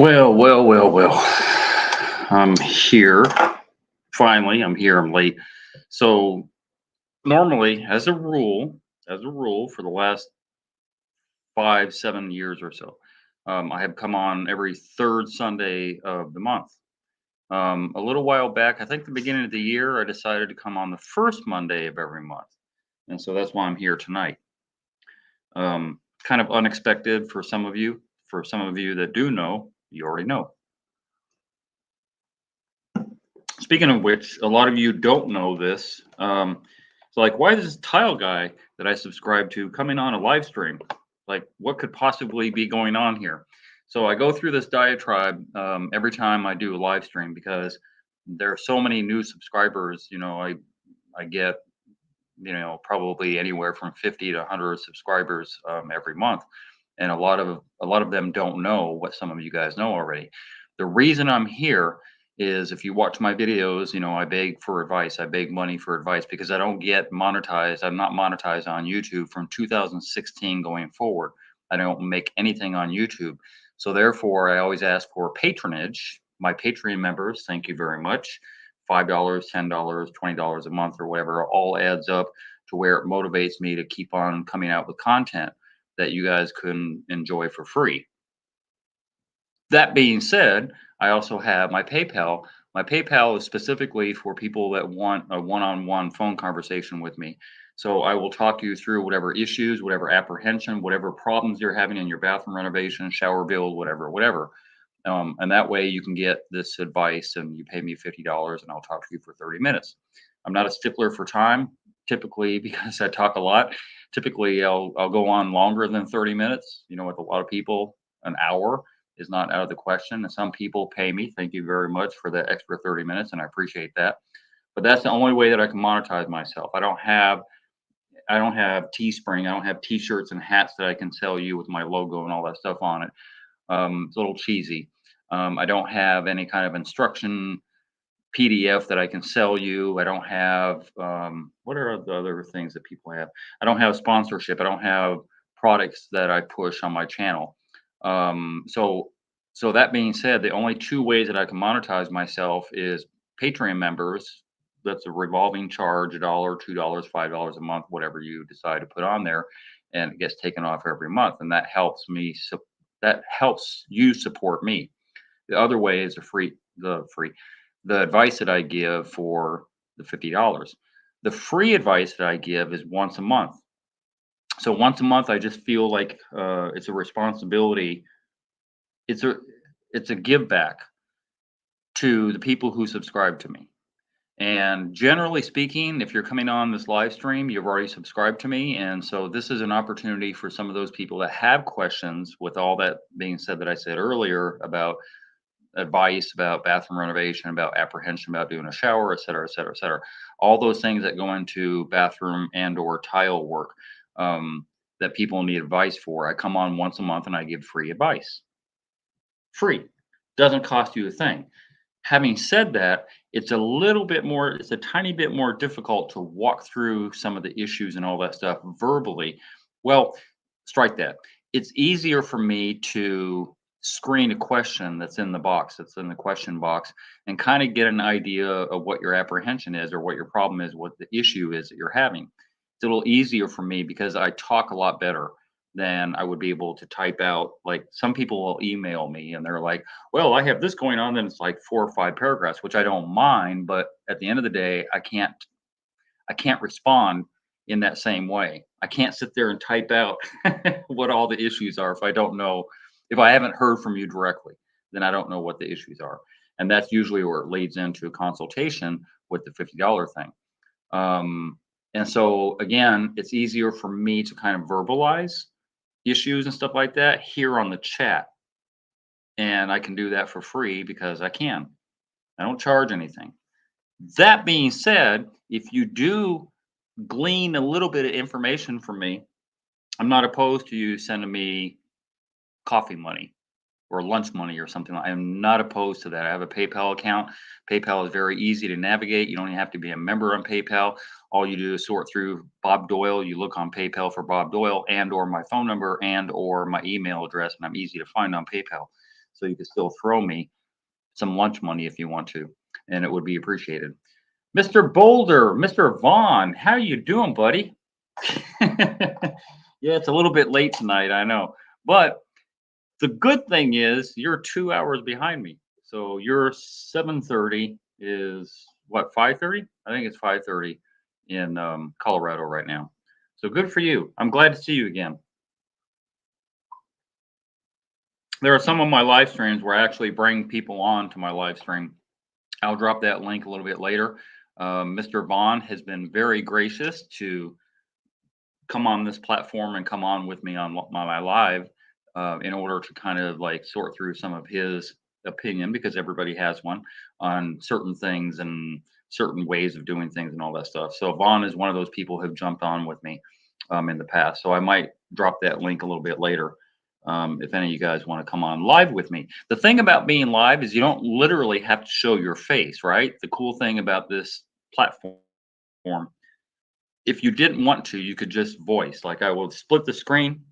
Well. I'm here. Finally, I'm here. I'm late. So normally, as a rule, for the last 5, 7 years or so, I have come on every third Sunday of the month. A little while back, I think the beginning of the year, I decided to come on the first Monday of every month, and so that's why I'm here tonight. Kind of unexpected for some of you. For some of you that do know, you already know. Speaking of which, a lot of you don't know this. So like, why is this tile guy that I subscribe to coming on a live stream? Like, what could possibly be going on here? So I go through this diatribe every time I do a live stream because there are so many new subscribers. I get probably anywhere from 50 to 100 subscribers every month, and a lot of them don't know what some of you guys know already. The reason I'm here is if you watch my videos, I beg for advice. I beg money for advice because I don't get monetized. I'm not monetized on YouTube from 2016 going forward. I don't make anything on YouTube. So therefore, I always ask for patronage. My Patreon members, thank you very much. $5, $10, $20 a month or whatever all adds up to where it motivates me to keep on coming out with content that you guys can enjoy for free. That being said, I also have my PayPal. My PayPal is specifically for people that want a one-on-one phone conversation with me. So I will talk you through whatever issues, whatever apprehension, whatever problems you're having in your bathroom renovation, shower build, whatever. And that way you can get this advice and you pay me $50 and I'll talk to you for 30 minutes. I'm not a stickler for time, typically because I talk a lot. Typically I'll go on longer than 30 minutes. With a lot of people, an hour is not out of the question. And some people pay me. Thank you very much for the extra 30 minutes, and I appreciate that. But that's the only way that I can monetize myself. I don't have Teespring. I don't have T-shirts and hats that I can sell you with my logo and all that stuff on it. It's a little cheesy. I don't have any kind of instruction PDF that I can sell you. I don't have what are the other things that people have? I don't have sponsorship. I don't have products that I push on my channel. So that being said, the only two ways that I can monetize myself is Patreon members. That's a revolving charge, $1, $2, $5 a month, whatever you decide to put on there, and it gets taken off every month, and that helps me. So that helps you support me. The other way is the advice that I give for the $50. The free advice that I give is once a month. So once a month, I just feel like it's a responsibility. It's a it's a give back to the people who subscribe to me. And generally speaking, if you're coming on this live stream, you've already subscribed to me. And so this is an opportunity for some of those people that have questions, with all that being said that I said earlier about advice, about bathroom renovation, about apprehension, about doing a shower, et cetera, et cetera, et cetera. All those things that go into bathroom and or tile work that people need advice for. I come on once a month and I give free advice. Free. Doesn't cost you a thing. Having said that, it's a tiny bit more difficult to walk through some of the issues and all that stuff verbally. Well, strike that. It's easier for me to screen a question that's in the question box, and kind of get an idea of what your apprehension is or what your problem is, what the issue is that you're having. It's a little easier for me because I talk a lot better than I would be able to type out. Like, some people will email me and they're like, well, I have this going on, then it's like 4 or 5 paragraphs, which I don't mind, but at the end of the day, I can't respond in that same way. I can't sit there and type out what all the issues are if I haven't heard from you directly, then I don't know what the issues are. And that's usually where it leads into a consultation with the $50 thing. And so again, it's easier for me to kind of verbalize issues and stuff like that here on the chat. And I can do that for free because I can. I don't charge anything. That being said, if you do glean a little bit of information from me, I'm not opposed to you sending me coffee money or lunch money or something. I am not opposed to that. I have a PayPal account. PayPal is very easy to navigate. You don't even have to be a member on PayPal. All you do is sort through Bob Doyle. You look on PayPal for Bob Doyle and or my phone number and or my email address, and I'm easy to find on PayPal. so you can still throw me some lunch money if you want to, and it would be appreciated. Mr. Boulder, Mr. Vaughn, how you doing, buddy? Yeah, it's a little bit late tonight, I know. But the good thing is you're 2 hours behind me. So your 7:30 is what, 5:30? I think it's 5:30 in Colorado right now. So good for you. I'm glad to see you again. There are some of my live streams where I actually bring people on to my live stream. I'll drop that link a little bit later. Mr. Vaughn has been very gracious to come on this platform and come on with me on my live in order to kind of like sort through some of his opinion, because everybody has one on certain things and certain ways of doing things and all that stuff. So Vaughn is one of those people who've jumped on with me in the past. So I might drop that link a little bit later if any of you guys want to come on live with me. The thing about being live is you don't literally have to show your face, right? The cool thing about this platform, if you didn't want to, you could just voice. Like I will split the screen.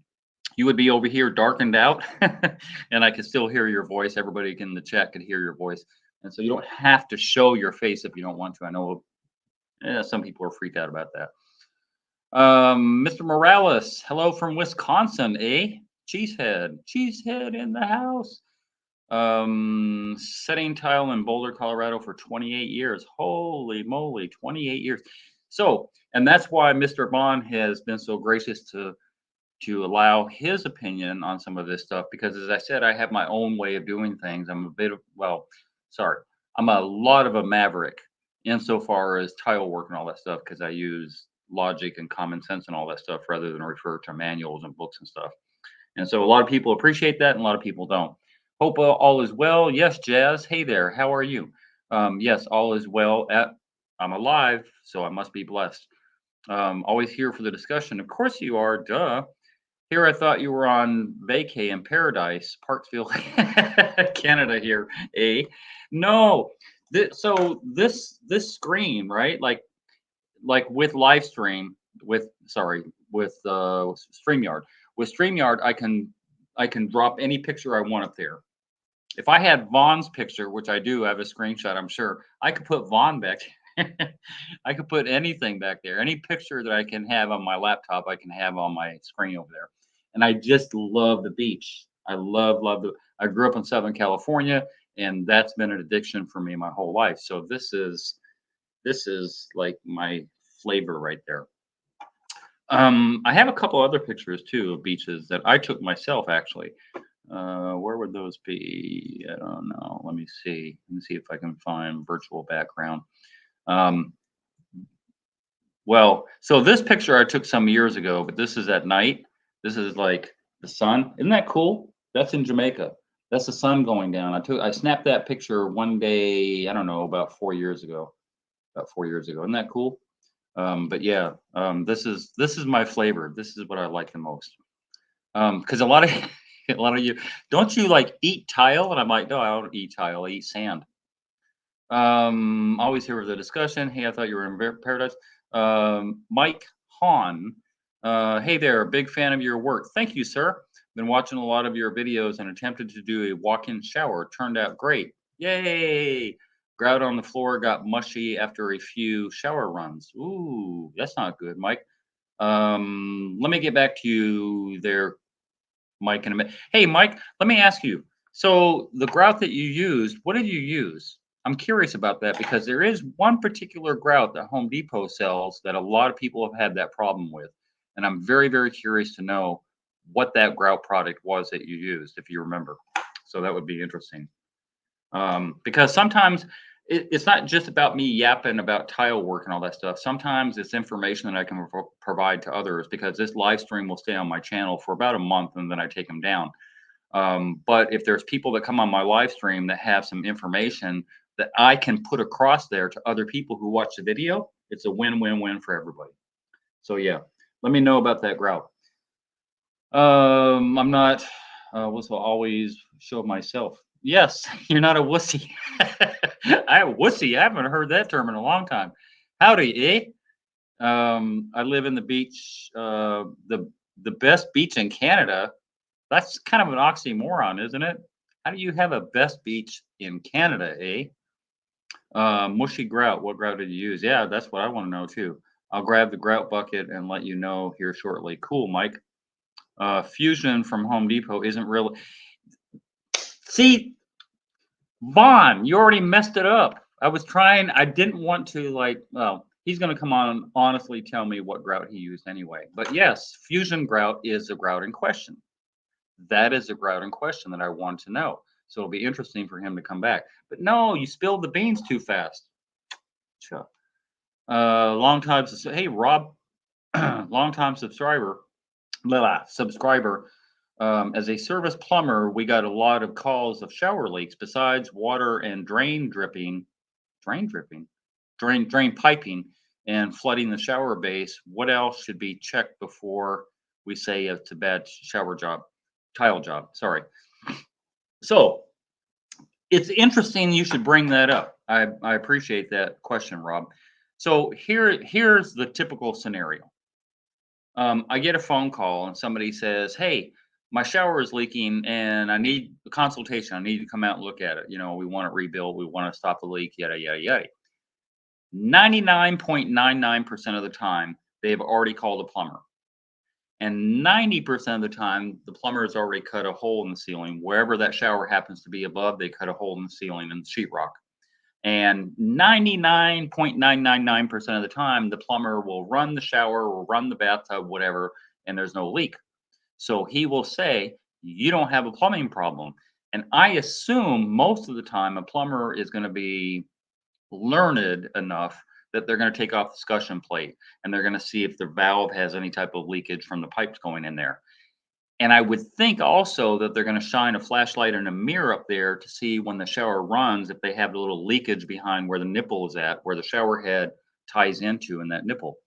You would be over here darkened out, and I could still hear your voice. Everybody in the chat could hear your voice, and so you don't have to show your face if you don't want to. I know some people are freaked out about that. Mr. Morales, hello from Wisconsin, eh? Cheesehead in the house. Setting tile in Boulder, Colorado for 28 years. Holy moly, 28 years. So, and that's why Mr. Bond has been so gracious to allow his opinion on some of this stuff, because as I said, I have my own way of doing things. I'm a bit of, well, sorry, I'm a lot of a maverick insofar as tile work and all that stuff, because I use logic and common sense and all that stuff rather than refer to manuals and books and stuff. And so a lot of people appreciate that and a lot of people don't. Hope all is well. Yes, Jazz. Hey there. How are you? Yes, all is well. I'm alive, so I must be blessed. Always here for the discussion. Of course you are. Duh. Here I thought you were on vacay in paradise, Parksville, Canada. Here, eh? No. So this screen, right? Like with live stream, with sorry, with StreamYard. With StreamYard, I can drop any picture I want up there. If I had Vaughn's picture, which I do, I have a screenshot, I'm sure, I could put Vaughn back. I could put anything back there. Any picture that I can have on my laptop, I can have on my screen over there. And I just love the beach. I love the. I grew up in Southern California, and that's been an addiction for me my whole life. So this is like my flavor right there. I have a couple other pictures too of beaches that I took myself actually. Where would those be? I don't know. Let me see. Let me see if I can find virtual background. Um, well, so this picture I took some years ago, but this is at night. This is like the sun. Isn't that cool? That's in Jamaica. That's the sun going down. I snapped that picture one day, I don't know, about 4 years ago. About 4 years ago. Isn't that cool? But yeah, this is my flavor. This is what I like the most. Because a lot of a lot of you don't you like eat tile, and I'm like, no, I don't eat tile. I eat sand. Always here with the discussion. Hey, I thought you were in paradise. Mike Hahn. Hey there, big fan of your work. Thank you, sir. Been watching a lot of your videos and attempted to do a walk-in shower. Turned out great. Yay! Grout on the floor got mushy after a few shower runs. Ooh, that's not good, Mike. Let me get back to you there, Mike, in a minute. Hey, Mike, let me ask you. So the grout that you used, what did you use? I'm curious about that because there is one particular grout that Home Depot sells that a lot of people have had that problem with. And I'm very, very curious to know what that grout product was that you used, if you remember. So that would be interesting. Because sometimes it's not just about me yapping about tile work and all that stuff. Sometimes it's information that I can provide to others, because this live stream will stay on my channel for about a month and then I take them down. But if there's people that come on my live stream that have some information that I can put across there to other people who watch the video, it's a win-win-win for everybody. So yeah, let me know about that grout. I'm not was always show myself. Yes, you're not a wussy. I'm a wussy. I haven't heard that term in a long time. Howdy, eh? I live in the beach, the best beach in Canada. That's kind of an oxymoron, isn't it? How do you have a best beach in Canada, eh? Mushy grout. What grout did you use? Yeah, that's what I want to know too. I'll grab the grout bucket and let you know here shortly. Cool, Mike. Fusion from Home Depot isn't really. See, Vaughn, you already messed it up. I was trying. I didn't want to like. Well, he's going to come on and honestly tell me what grout he used anyway. But yes, fusion grout is the grout in question. That is the grout in question that I want to know. So it'll be interesting for him to come back. But no, you spilled the beans too fast. Chuck. Long time. Hey, Rob, long time subscriber. As a service plumber, we got a lot of calls of shower leaks. Besides water and drain dripping, drain piping, and flooding the shower base. What else should be checked before we say it's a bad shower job, tile job? Sorry. So it's interesting you should bring that up. I appreciate that question, Rob. So here's the typical scenario. I get a phone call and somebody says, "Hey, my shower is leaking and I need a consultation. I need to come out and look at it. You know, we want it rebuilt. We want to stop the leak, yada, yada, yada." 99.99% of the time, they've already called a plumber. And 90% of the time, the plumber has already cut a hole in the ceiling. Wherever that shower happens to be above, they cut a hole in the ceiling and sheetrock. And 99.999% of the time, the plumber will run the shower or run the bathtub, whatever, and there's no leak. So he will say, "You don't have a plumbing problem." And I assume most of the time a plumber is going to be learned enough that they're going to take off the discussion plate and they're going to see if the valve has any type of leakage from the pipes going in there. And I would think also that they're going to shine a flashlight and a mirror up there to see when the shower runs if they have a little leakage behind where the nipple is at, where the shower head ties into in that nipple.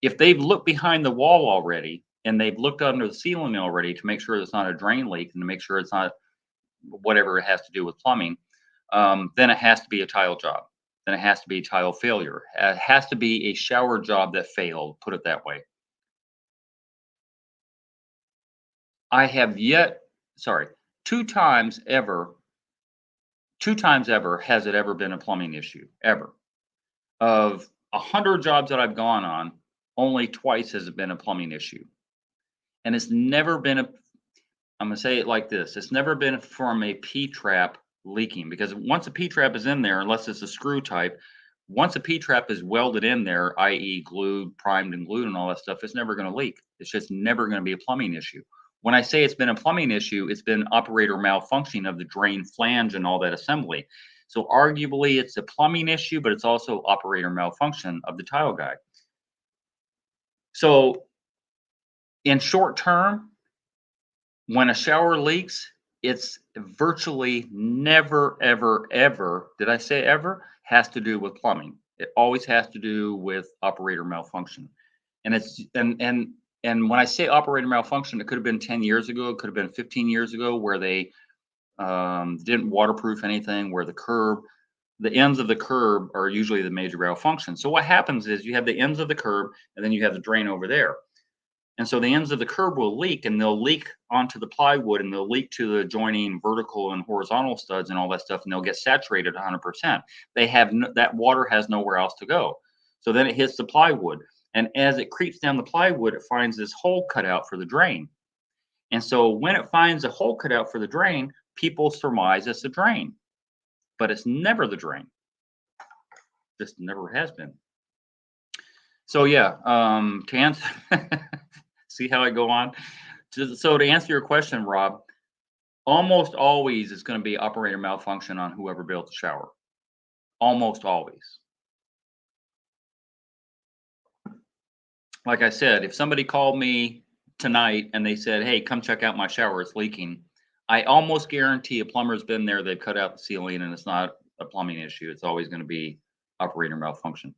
If they've looked behind the wall already and they've looked under the ceiling already to make sure it's not a drain leak and to make sure it's not whatever it has to do with plumbing, then it has to be a tile job. Then it has to be tile failure. It has to be a shower job that failed, put it that way. I have yet, sorry, two times ever, two times ever has it ever been a plumbing issue, ever. Of 100 jobs that I've gone on, only twice has it been a plumbing issue. And it's never been a, I'm going to say it like this, it's never been from a P-trap leaking, because once a P-trap is in there, unless it's a screw type, once a P-trap is welded in there, i.e. glued, primed and glued and all that stuff, it's never going to leak. It's just never going to be a plumbing issue. When I say it's been a plumbing issue, it's been operator malfunction of the drain flange and all that assembly. So arguably it's a plumbing issue, but it's also operator malfunction of the tile guy. So in short term, when a shower leaks, it's virtually never, ever, ever, did I say ever? Has to do with plumbing. It always has to do with operator malfunction. And it's and when I say operator malfunction, it could have been 10 years ago, it could have been 15 years ago, where they didn't waterproof anything, where the ends of the curb are usually the major malfunction. So what happens is you have the ends of the curb and then you have the drain over there. And so the ends of the curb will leak and they'll leak onto the plywood and they'll leak to the joining vertical and horizontal studs and all that stuff. And they'll get saturated 100%. They have that water has nowhere else to go. So then it hits the plywood. And as it creeps down the plywood, it finds this hole cut out for the drain. And so when it finds a hole cut out for the drain, people surmise it's the drain, but it's never the drain. Just never has been. So yeah, to answer, see how I go on? So to answer your question, Rob, almost always it's going to be operator malfunction on whoever built the shower. Almost always. Like I said, if somebody called me tonight and they said, "Hey, come check out my shower, it's leaking," I almost guarantee a plumber's been there, they've cut out the ceiling, and it's not a plumbing issue. It's always going to be operator malfunction.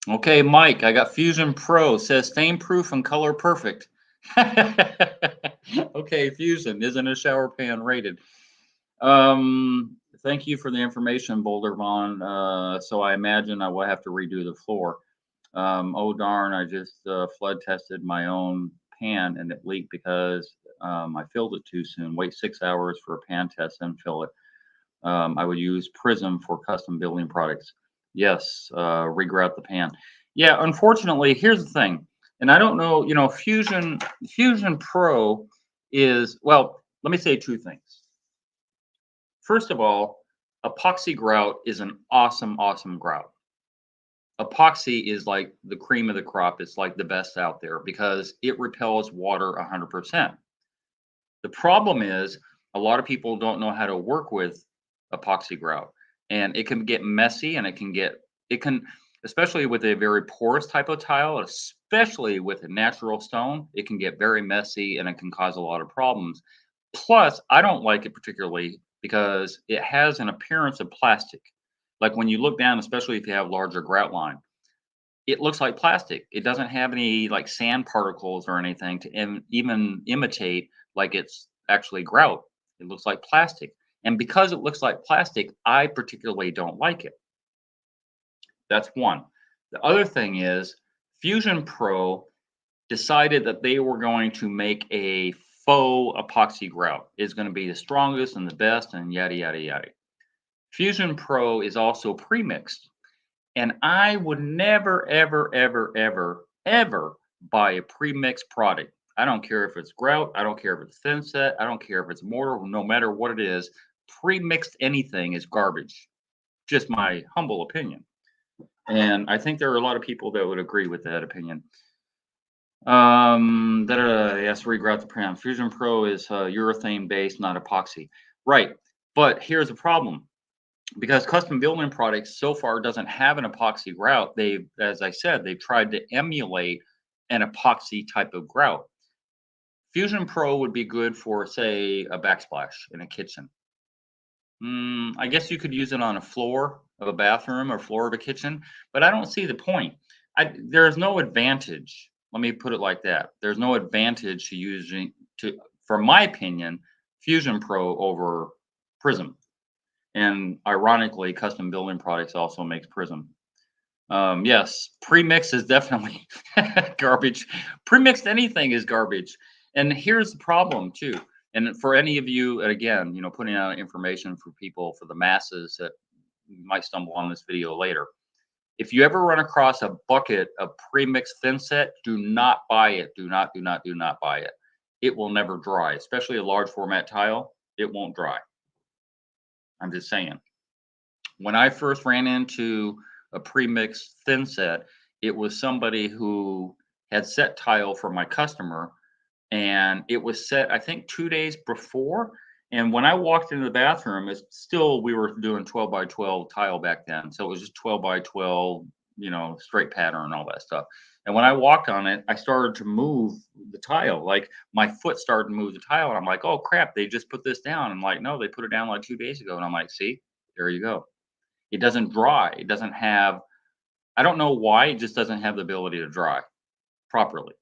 Okay, Mike, I got Fusion Pro, says stain proof and color perfect. Okay, Fusion, isn't a shower pan rated? Thank you for the information, Boulder Vaughn. So I imagine I will have to redo the floor. Oh darn, I just flood tested my own pan and it leaked because I filled it too soon. Wait 6 hours for a pan test and fill it. I would use Prism for custom building products. Yes, regrout the pan. Yeah, unfortunately, here's the thing, and I don't know, Fusion Pro is, well, let me say two things. First of all, epoxy grout is an awesome, awesome grout. Epoxy is like the cream of the crop. It's like the best out there because it repels water 100%. The problem is a lot of people don't know how to work with epoxy grout, and it can get messy, and it can, especially with a very porous type of tile, especially with a natural stone, it can get very messy and it can cause a lot of problems. Plus, I don't like it particularly because it has an appearance of plastic. Like when you look down, especially if you have larger grout line, it looks like plastic. It doesn't have any like sand particles or anything to even imitate like it's actually grout. It looks like plastic. And because it looks like plastic, I particularly don't like it. That's one. The other thing is Fusion Pro decided that they were going to make a faux epoxy grout. It's going to be the strongest and the best and yada, yada, yada. Fusion Pro is also pre-mixed. And I would never, ever, ever, ever, ever buy a pre-mixed product. I don't care if it's grout. I don't care if it's thin set. I don't care if it's mortar. No matter what it is, pre-mixed anything is garbage. Just my humble opinion. And I think there are a lot of people that would agree with that opinion. Yes, regrout the pram. Fusion Pro is urethane based, not epoxy. Right. But here's the problem. Because custom building products so far doesn't have an epoxy grout, they, as I said, they've tried to emulate an epoxy type of grout. Fusion Pro would be good for, say, a backsplash in a kitchen. I guess you could use it on a floor of a bathroom or floor of a kitchen, but I don't see the point. There's no advantage. Let me put it like that. There's no advantage to using, for my opinion, Fusion Pro over Prism. And ironically, custom building products also makes Prism. Yes, pre-mix is definitely garbage. Pre-mixed anything is garbage. And here's the problem too. And for any of you, and again, putting out information for people, for the masses that might stumble on this video later. If you ever run across a bucket of pre-mixed thin set, do not buy it. Do not, do not, do not buy it. It will never dry, especially a large format tile. It won't dry. I'm just saying. When I first ran into a pre-mixed thin set, it was somebody who had set tile for my customer, and it was set, I think, 2 days before. And when I walked into the bathroom, it's still, we were doing 12 by 12 tile back then. So it was just 12 by 12, straight pattern and all that stuff. And when I walked on it, I started to move the tile. Like my foot started to move the tile. And I'm like, oh crap, they just put this down. I'm like, no, they put it down like 2 days ago. And I'm like, see, there you go. It doesn't dry. It doesn't have, I don't know why, it just doesn't have the ability to dry properly.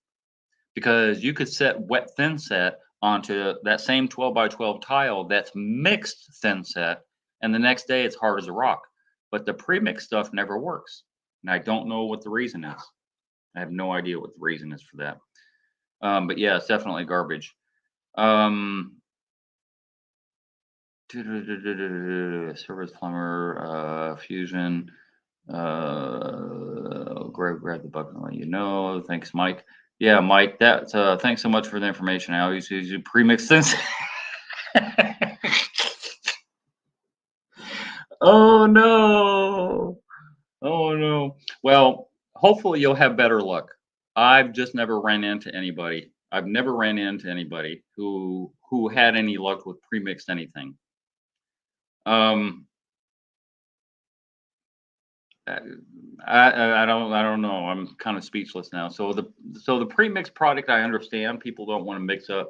Because you could set wet thin set onto that same 12 by 12 tile that's mixed thin set, and the next day it's hard as a rock. But the pre-mixed stuff never works. And I don't know what the reason is. I have no idea what the reason is for that. But yeah, it's definitely garbage. Service plumber, Fusion, grab the bucket and let you know. Thanks, Mike. Yeah, Mike, that's thanks so much for the information. I always use pre-mixed things. Oh no. Oh no. Well, hopefully you'll have better luck. I've just never ran into anybody. I've never ran into anybody who had any luck with pre-mixed anything. I don't know. I'm kind of speechless now. So the pre-mixed product, I understand people don't want to mix up.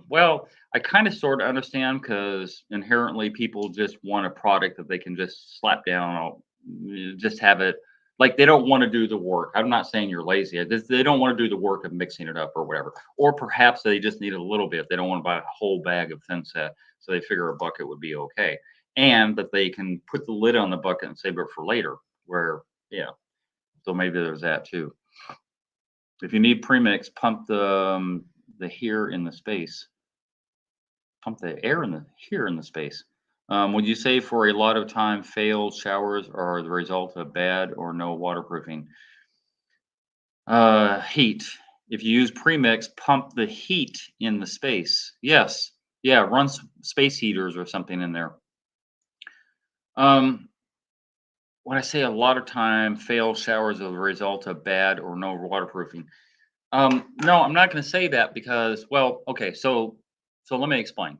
Well, I kind of sort of understand because inherently people just want a product that they can just slap down or just have it. Like they don't want to do the work. I'm not saying you're lazy. They don't want to do the work of mixing it up or whatever. Or perhaps they just need a little bit. They don't want to buy a whole bag of thin set, so they figure a bucket would be okay, and that they can put the lid on the bucket and save it for later. Where, yeah. So maybe there's that too. If you need premix, pump the here in the space. Pump the air in the here in the space. Would you say for a lot of time failed showers are the result of bad or no waterproofing? Heat. If you use premix, pump the heat in the space. Yes. Yeah, run space heaters or something in there. Um, when I say a lot of time failed showers are the result of bad or no waterproofing. No, I'm not going to say that because, well, okay, so let me explain.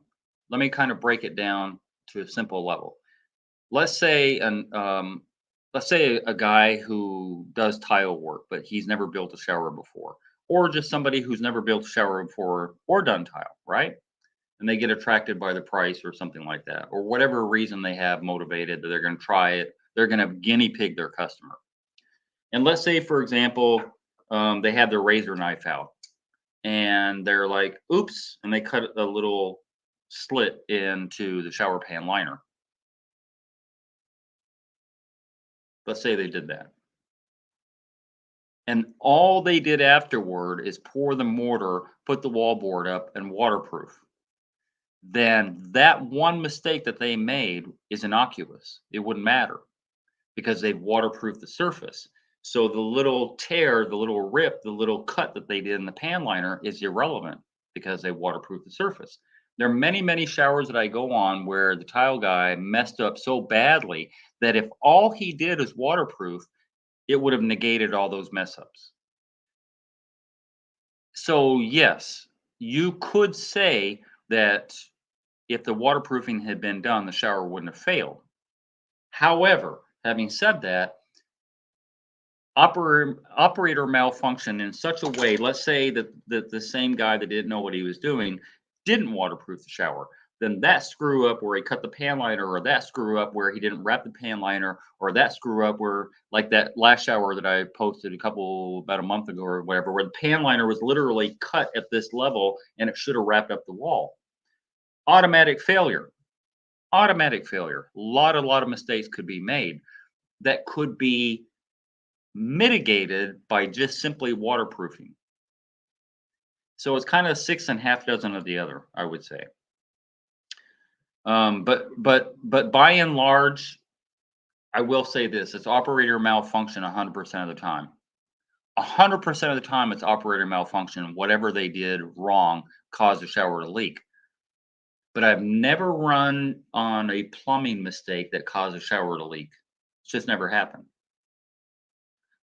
Let me kind of break it down to a simple level. Let's say let's say a guy who does tile work, but he's never built a shower before, or just somebody who's never built a shower before or done tile, right? And they get attracted by the price or something like that, or whatever reason they have motivated that they're going to try it. They're going to guinea pig their customer. And let's say, for example, they have their razor knife out and they're like, oops, and they cut a little slit into the shower pan liner. Let's say they did that. And all they did afterward is pour the mortar, put the wallboard up, and waterproof. Then that one mistake that they made is innocuous. It wouldn't matter because they've waterproofed the surface. So the little tear, the little rip, the little cut that they did in the pan liner is irrelevant because they waterproofed the surface. There are many, many showers that I go on where the tile guy messed up so badly that if all he did is waterproof, it would have negated all those mess ups. So, yes, you could say that if the waterproofing had been done, the shower wouldn't have failed. However, having said that, operator malfunction in such a way, let's say that the same guy that didn't know what he was doing didn't waterproof the shower, then that screw up where he cut the pan liner, or that screw up where he didn't wrap the pan liner, or that screw up where, like that last shower that I posted about a month ago or whatever, where the pan liner was literally cut at this level and it should have wrapped up the wall. Automatic failure. Automatic failure. A lot of mistakes could be made that could be mitigated by just simply waterproofing. So it's kind of six and half dozen of the other, I would say. But by and large, I will say this: it's operator malfunction 100% of the time. 100% of the time, it's operator malfunction. Whatever they did wrong caused the shower to leak. But I've never run on a plumbing mistake that caused a shower to leak. It's just never happened.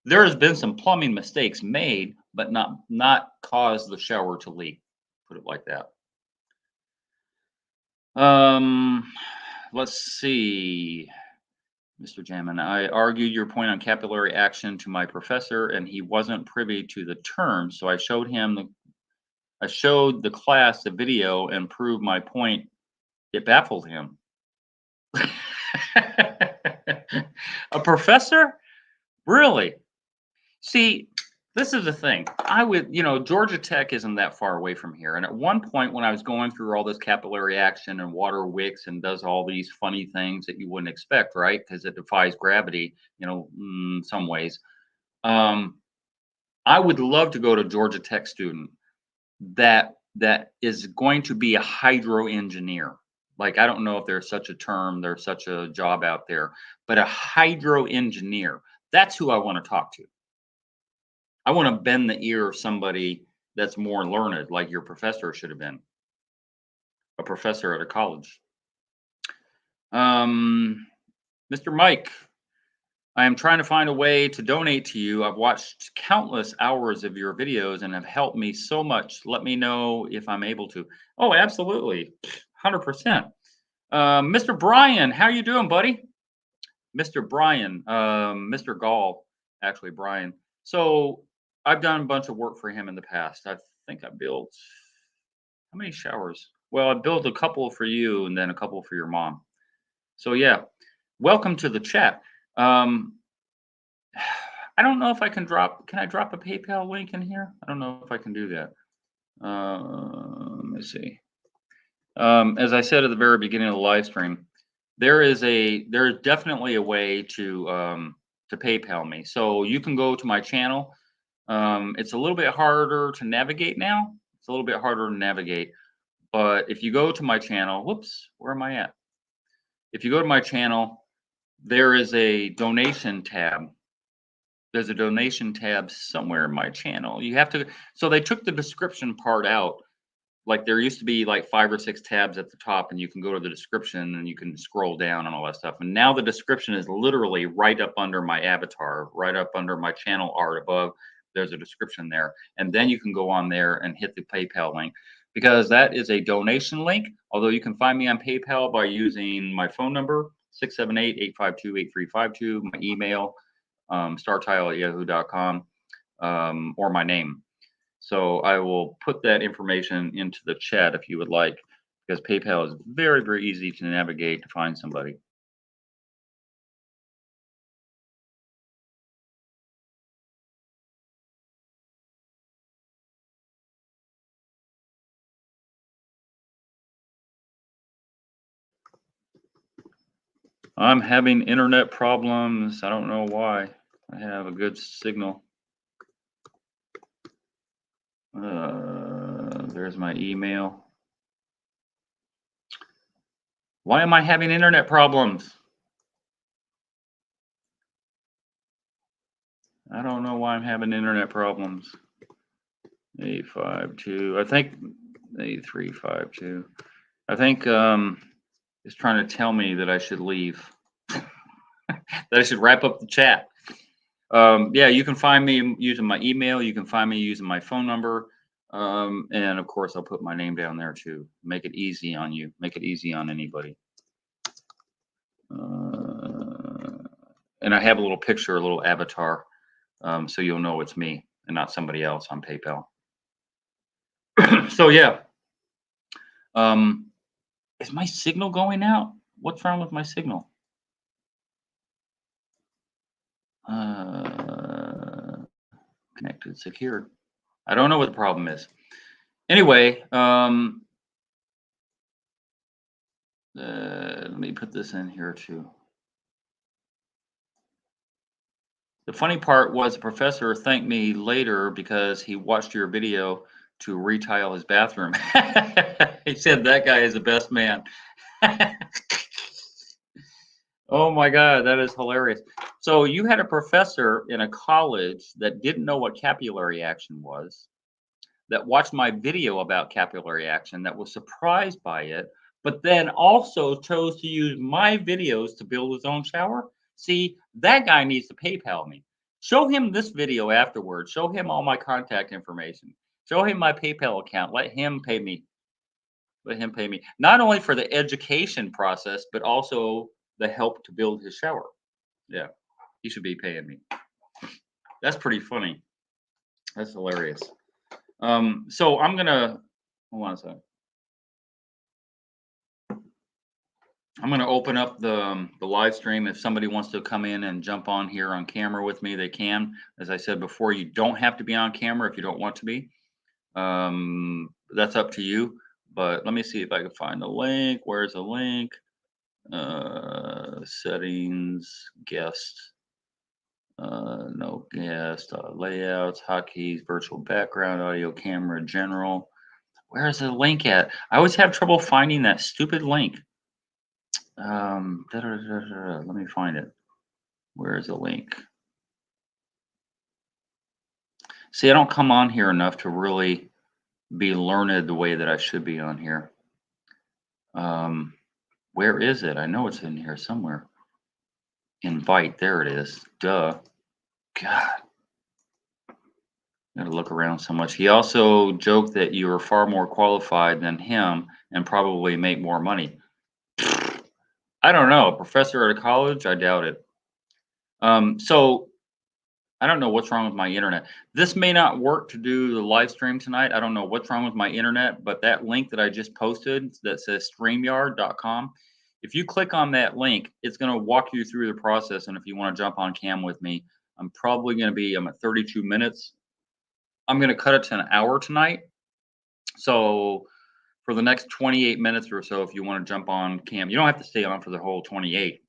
There has been some plumbing mistakes made, but not caused the shower to leak. Put it like that. Let's see, Mr. Jammin. I argued your point on capillary action to my professor, and he wasn't privy to the term. So I showed the class the video and proved my point. It baffled him. A professor? Really? See, this is the thing. Georgia Tech isn't that far away from here. And at one point, when I was going through all this capillary action and water wicks and does all these funny things that you wouldn't expect, right? Because it defies gravity, in some ways. I would love to go to Georgia Tech student that is going to be a hydro engineer. Like, I don't know if there's such a term, there's such a job out there, but a hydro engineer. That's who I want to talk to. I want to bend the ear of somebody that's more learned, like your professor should have been, a professor at a college. Mr. Mike, I am trying to find a way to donate to you. I've watched countless hours of your videos and have helped me so much. Let me know if I'm able to. Oh, absolutely. 100%. Mr. Brian, how you doing, buddy? Mr. Brian, Mr. Gall, actually, Brian. So I've done a bunch of work for him in the past. I think I built, how many showers? Well, I built a couple for you and then a couple for your mom. So yeah, welcome to the chat. I don't know if I can I drop a PayPal link in here? I don't know if I can do that. Let me see. As I said at the very beginning of the live stream, there is definitely a way to PayPal me. So you can go to my channel. It's a little bit harder to navigate now. It's a little bit harder to navigate. But if you go to my channel, whoops, where am I at? If you go to my channel, there is a donation tab. There's a donation tab somewhere in my channel. You have to, so they took the description part out. Like there used to be like 5 or 6 tabs at the top, and you can go to the description and you can scroll down and all that stuff. And now the description is literally right up under my avatar, right up under my channel art above. There's a description there. And then you can go on there and hit the PayPal link, because that is a donation link. Although you can find me on PayPal by using my phone number, 678-852-8352, my email, startile@yahoo.com, or my name. So I will put that information into the chat if you would like, because PayPal is very, very easy to navigate to find somebody. I'm having internet problems. I don't know why. I have a good signal. There's my email. Why am I having internet problems? I don't know why I'm having internet problems. 852. I think 8352. I think it's trying to tell me that I should leave. That I should wrap up the chat. Yeah, you can find me using my email. You can find me using my phone number. And of course, I'll put my name down there too. Make it easy on you. Make it easy on anybody. And I have a little picture, a little avatar, so you'll know it's me and not somebody else on PayPal. So yeah. Is my signal going out? What's wrong with my signal? Connected, secured. I don't know what the problem is. Anyway, let me put this in here too. The funny part was the professor thanked me later because he watched your video to retile his bathroom. He said that guy is the best man. Oh my God, that is hilarious. So you had a professor in a college that didn't know what capillary action was, that watched my video about capillary action, that was surprised by it, but then also chose to use my videos to build his own shower. See, that guy needs to PayPal me. Show him this video afterwards. Show him all my contact information. Show him my PayPal account. Let him pay me. Let him pay me. Not only for the education process, but also the help to build his shower. Yeah, he should be paying me. That's pretty funny. That's hilarious. So I'm gonna hold on a second. I'm gonna open up the live stream. If somebody wants to come in and jump on here on camera with me, they can. As I said before, you don't have to be on camera if you don't want to be. That's up to you. But let me see if I can find the link. Where's the link? Settings, guest. No guest, layouts, hotkeys, virtual background, audio, camera, general. Where's the link at? I always have trouble finding that stupid link. Let me find it. Where is the link? See, I don't come on here enough to really be learned the way that I should be on here. Where is it? I know it's in here somewhere. Invite, there it is. Duh. God. Gotta look around so much. He also joked that you are far more qualified than him and probably make more money. I don't know. A professor at a college? I doubt it. So I don't know what's wrong with my internet. This may not work to do the live stream tonight. I don't know what's wrong with my internet, but that link that I just posted that says streamyard.com, if you click on that link, it's going to walk you through the process. And if you want to jump on cam with me, I'm at 32 minutes. I'm going to cut it to an hour tonight. So for the next 28 minutes or so, if you want to jump on cam, you don't have to stay on for the whole 28.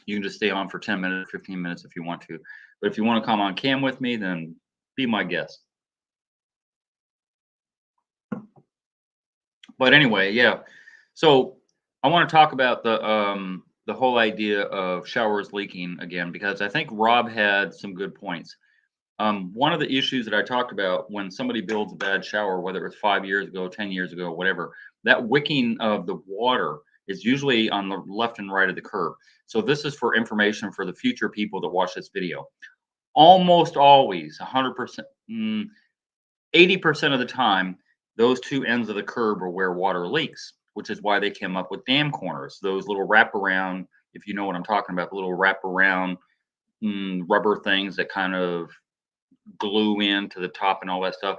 You can just stay on for 10 minutes, 15 minutes if you want to. But if you want to come on cam with me, then Be my guest. But anyway, yeah. So I want to talk about the whole idea of showers leaking again because I think Rob had some good points. One of the issues that I talked about when somebody builds a bad shower, whether it's 5 years ago, 10 years ago, whatever, that wicking of the water is usually on the left and right of the curb. So this is for information for the future people that watch this video. Almost always, 100%, 80% of the time, those two ends of the curb are where water leaks, which is why they came up with dam corners. Those little wraparound, if you know what I'm talking about, the little wraparound rubber things that kind of glue in to the top and all that stuff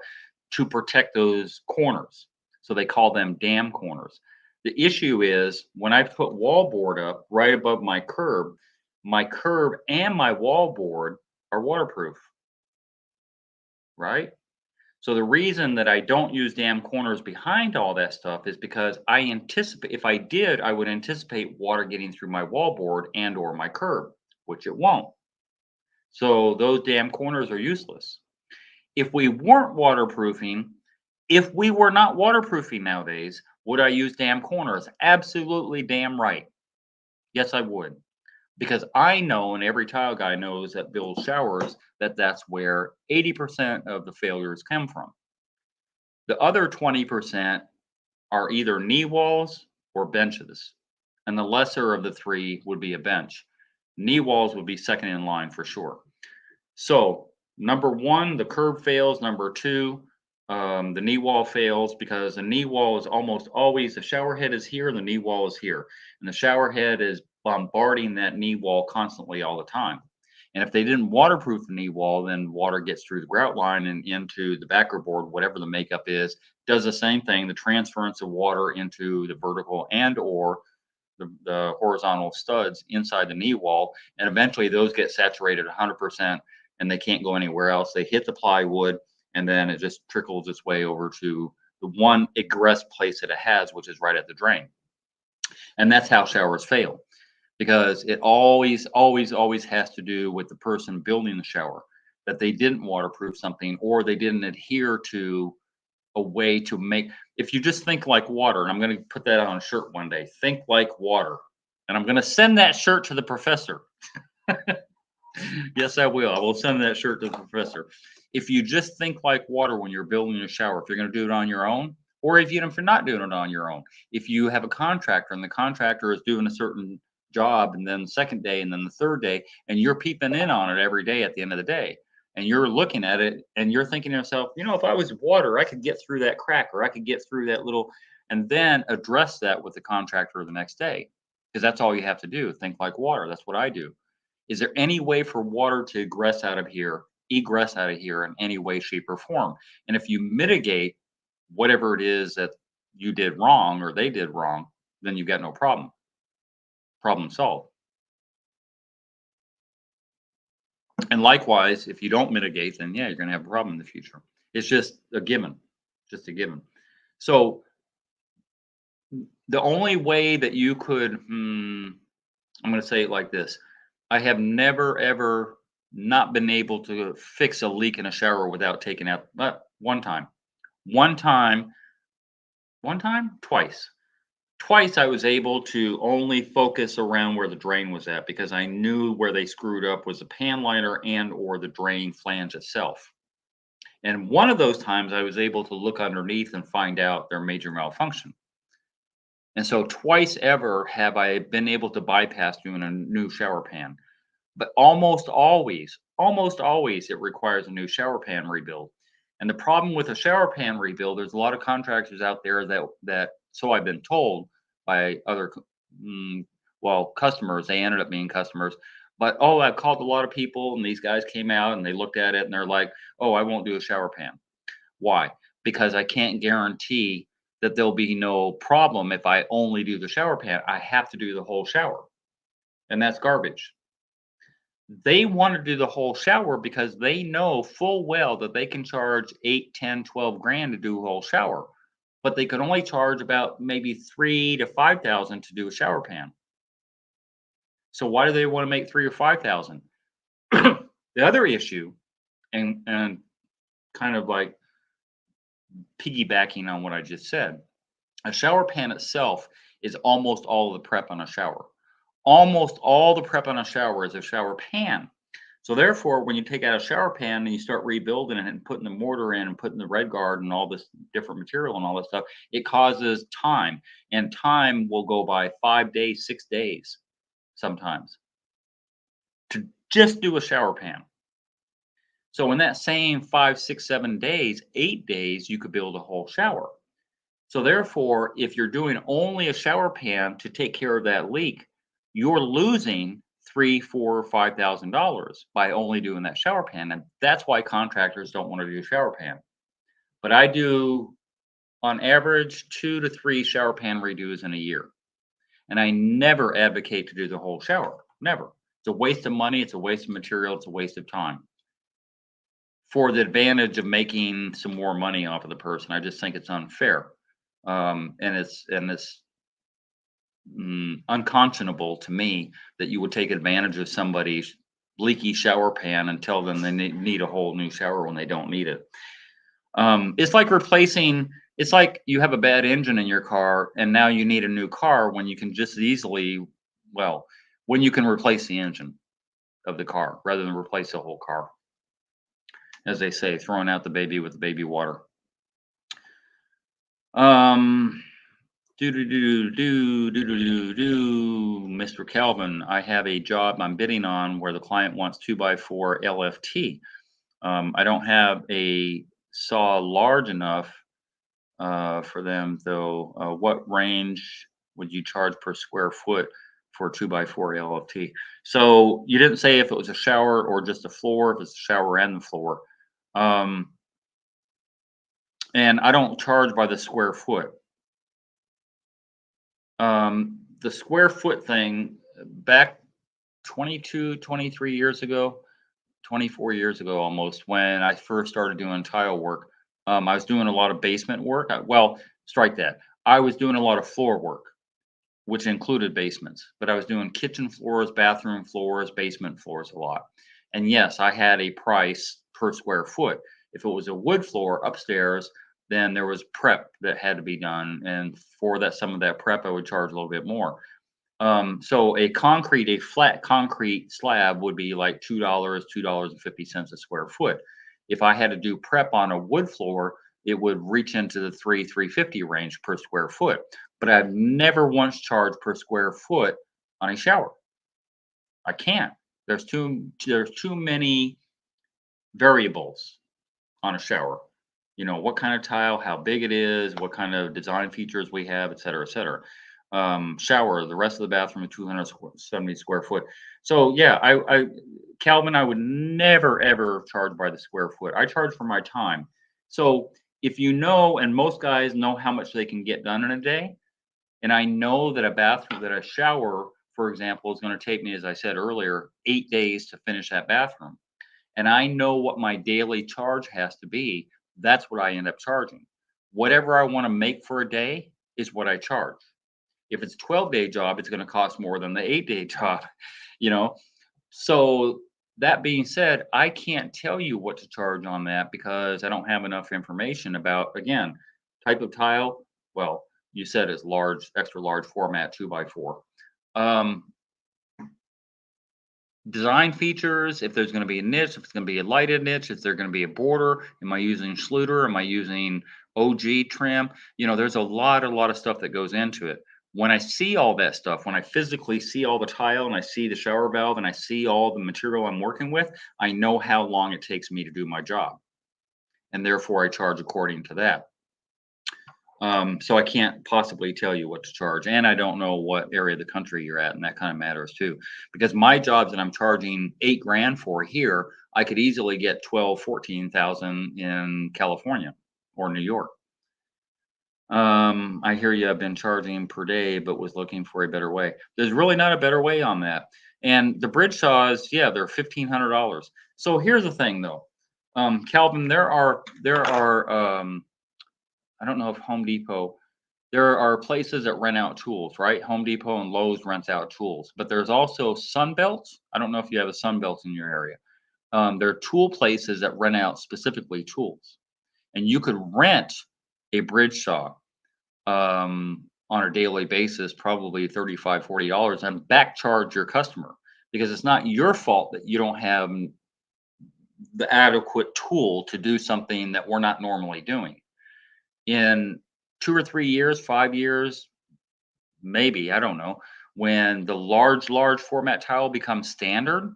to protect those corners. So they call them dam corners. The issue is when I put wallboard up right above my curb and my wallboard are waterproof, right? So the reason that I don't use dam corners behind all that stuff is because I anticipate if I did, I would anticipate water getting through my wallboard and or my curb, which it won't. So those dam corners are useless. If we weren't waterproofing, if we were not waterproofing nowadays, would I use dam corners? Absolutely damn right. Yes, I would. Because I know, and every tile guy knows that builds showers, that that's where 80% of the failures come from. The other 20% are either knee walls or benches. And the lesser of the three would be a bench. Knee walls would be second in line for sure. So, number one, the curb fails. Number two, the knee wall fails because the knee wall is almost always the shower head is here and the knee wall is here. And the shower head is bombarding that knee wall constantly all the time. And if they didn't waterproof the knee wall, then water gets through the grout line and into the backer board, whatever the makeup is, does the same thing, the transference of water into the vertical and or the horizontal studs inside the knee wall. And eventually those get saturated 100% and they can't go anywhere else. They hit the plywood and then it just trickles its way over to the one egress place that it has, which is right at the drain. And that's how showers fail because it always has to do with the person building the shower, that they didn't waterproof something or they didn't adhere to a way to make. If you just think like water, and I'm going to put that on a shirt one day, think like water, and I'm going to send that shirt to the professor. Yes, I will send that shirt to the professor. If you just think like water when you're building a shower, if you're going to do it on your own, or if you're not doing it on your own, if you have a contractor and the contractor is doing a certain job, and then the second day, and then the third day, and you're peeping in on it every day at the end of the day, and you're looking at it and you're thinking to yourself, if I was water, I could get through that crack or I could get through that little, and then address that with the contractor the next day. Because that's all you have to do. Think like water. That's what I do. Is there any way for water to egress out of here in any way, shape, or form? And if you mitigate whatever it is that you did wrong or they did wrong, then you've got no problem. Problem solved. And likewise, if you don't mitigate, then yeah, you're going to have a problem in the future. It's just a given, just a given. So the only way that you could, I'm going to say it like this: I have never ever not been able to fix a leak in a shower without taking out. One time, one time, one time, twice. Twice I was able to only focus around where the drain was at because I knew where they screwed up was the pan liner and or the drain flange itself. And one of those times I was able to look underneath and find out their major malfunction. And so twice ever have I been able to bypass doing a new shower pan. But almost always it requires a new shower pan rebuild. And the problem with a shower pan rebuild, there's a lot of contractors out there that so I've been told by other customers, they ended up being customers. But I've called a lot of people and these guys came out and they looked at it and they're like, "Oh, I won't do a shower pan." Why? Because I can't guarantee that there'll be no problem if I only do the shower pan. I have to do the whole shower. And that's garbage. They want to do the whole shower because they know full well that they can charge 8, 10, 12 grand to do a whole shower, but they could only charge about maybe 3 to 5,000 to do a shower pan. So why do they want to make 3 or 5,000? The other issue, and kind of like piggybacking on what I just said. A shower pan itself is almost all of the prep on a shower. Almost all the prep on a shower is a shower pan. So therefore, when you take out a shower pan and you start rebuilding it and putting the mortar in and putting the red guard and all this different material and all this stuff, it causes time. And time will go by 5 days, 6 days sometimes to just do a shower pan. So in that same 5, 6, 7 days, 8 days, you could build a whole shower. So therefore, if you're doing only a shower pan to take care of that leak, you're losing three, four, $5,000 by only doing that shower pan, and that's why contractors don't want to do a shower pan. But I do, on average, 2 to 3 shower pan redos in a year, and I never advocate to do the whole shower. Never. It's a waste of money. It's a waste of material. It's a waste of time. For the advantage of making some more money off of the person, I just think it's unfair. And it's unconscionable to me that you would take advantage of somebody's leaky shower pan and tell them they need a whole new shower when they don't need it. It's like replacing. It's like you have a bad engine in your car and now you need a new car when you can just as easily, well, when you can replace the engine of the car rather than replace the whole car. As they say, throwing out the baby with the baby water. Do do do do do do do do. Mr. Calvin, I have a job I'm bidding on where the client wants 2x4 LFT. I don't have a saw large enough for them though. What range would you charge per square foot for 2x4 LFT? So you didn't say if it was a shower or just a floor, if it's a shower and the floor. And I don't charge by the square foot. The square foot thing back 22, 23 years ago, 24 years ago almost, when I first started doing tile work, I was doing a lot of basement work. Well, strike that. I was doing a lot of floor work, which included basements, but I was doing kitchen floors, bathroom floors, basement floors a lot. And yes, I had a price per square foot. If it was a wood floor upstairs, then there was prep that had to be done. And for that, some of that prep, I would charge a little bit more. So a flat concrete slab would be like $2, $2.50 a square foot. If I had to do prep on a wood floor, it would reach into the $3.50 range per square foot. But I've never once charged per square foot on a shower. I can't. There's too many variables on a shower. You know, what kind of tile, how big it is, what kind of design features we have, et cetera, et cetera. Shower, the rest of the bathroom is 270 square foot. So yeah, Calvin, I would never ever charge by the square foot. I charge for my time. So if you know, and most guys know how much they can get done in a day, and I know that a shower, for example, is going to take me, as I said earlier, 8 days to finish that bathroom. And I know what my daily charge has to be. That's what I end up charging. Whatever I want to make for a day is what I charge. If it's a 12-day job, it's going to cost more than the 8-day job, you know? So that being said, I can't tell you what to charge on that because I don't have enough information about, again, type of tile. Well, you said it's large, extra large format 2x4. Design features, if there's going to be a niche, if it's going to be a lighted niche, if there's going to be a border, am I using Schluter? Am I using OG trim? You know, there's a lot of stuff that goes into it. When I see all that stuff, when I physically see all the tile and I see the shower valve and I see all the material I'm working with, I know how long it takes me to do my job. And therefore I charge according to that. So I can't possibly tell you what to charge. And I don't know what area of the country you're at, and that kind of matters too. Because my jobs that I'm charging $8,000 for here, I could easily get 12, 14,000 in California or New York. I hear you have been charging per day, but was looking for a better way. There's really not a better way on that. And the bridge saws, yeah, they're $1,500. So here's the thing though. Calvin, there are I don't know if Home Depot, there are places that rent out tools, right? Home Depot and Lowe's rents out tools, but there's also Sunbelts. I don't know if you have a Sunbelt in your area. There are tool places that rent out specifically tools, and you could rent a bridge saw on a daily basis, probably 35, $40, and back charge your customer because it's not your fault that you don't have the adequate tool to do something that we're not normally doing. In 2 or 3 years, 5 years, maybe, I don't know, when the large format tile becomes standard,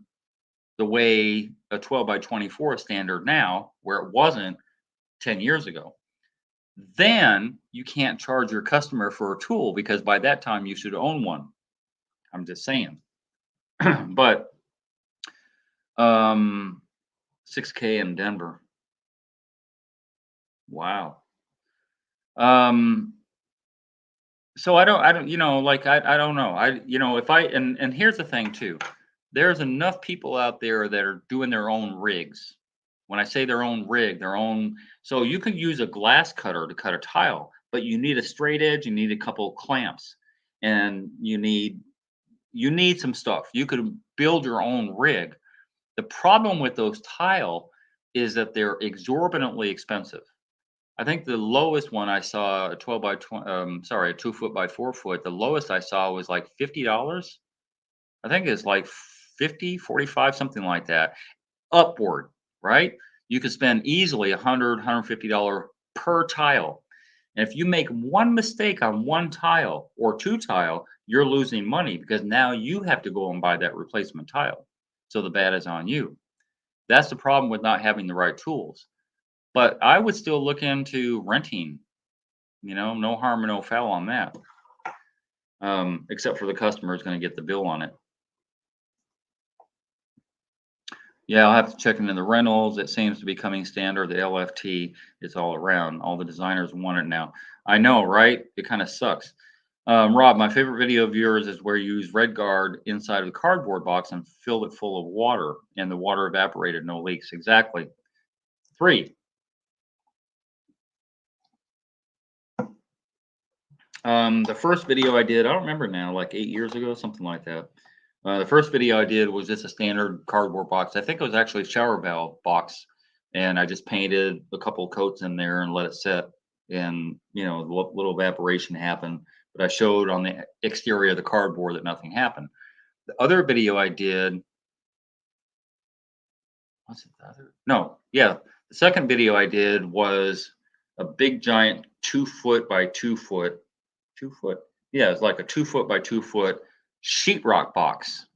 the way a 12 by 24 is standard now, where it wasn't 10 years ago, then you can't charge your customer for a tool because by that time you should own one. I'm just saying. But 6K in Denver. Wow. Um, so I don't, like I don't know. If and here's the thing too. There's enough people out there that are doing their own rigs. When I say their own rig, their own, so you can use a glass cutter to cut a tile, but you need a straight edge, you need a couple of clamps, and you need some stuff. You could build your own rig. The problem with those tile is that they're exorbitantly expensive. I think the lowest one I saw, a 12 by 20, sorry, a 2 foot by 4 foot, the lowest I saw was like $50. I think it's like 50, 45, something like that, upward, right? You could spend easily $100, $150 per tile. And if you make one mistake on one tile or two tile, you're losing money because now you have to go and buy that replacement tile. So the bad is on you. That's the problem with not having the right tools. But I would still look into renting, no harm and no foul on that. Except for the customer is going to get the bill on it. Yeah, I'll have to check into the rentals. It seems to be coming standard. The LFT is all around. All the designers want it now. I know, right? It kind of sucks. Rob, my favorite video of yours is where you use Red Guard inside of the cardboard box and filled it full of water, and the water evaporated, no leaks. Exactly. 3. The first video I did, I don't remember now, like 8 years ago, something like that. The first video I did was just a standard cardboard box. I think it was actually a shower valve box, and I just painted a couple of coats in there and let it set, and little evaporation happened. But I showed on the exterior of the cardboard that nothing happened. The other video I did, what's it? The other? No, yeah, the second video I did was a big giant 2 foot by 2 foot, 2 foot. Yeah, it's like a 2 foot by 2 foot sheetrock box.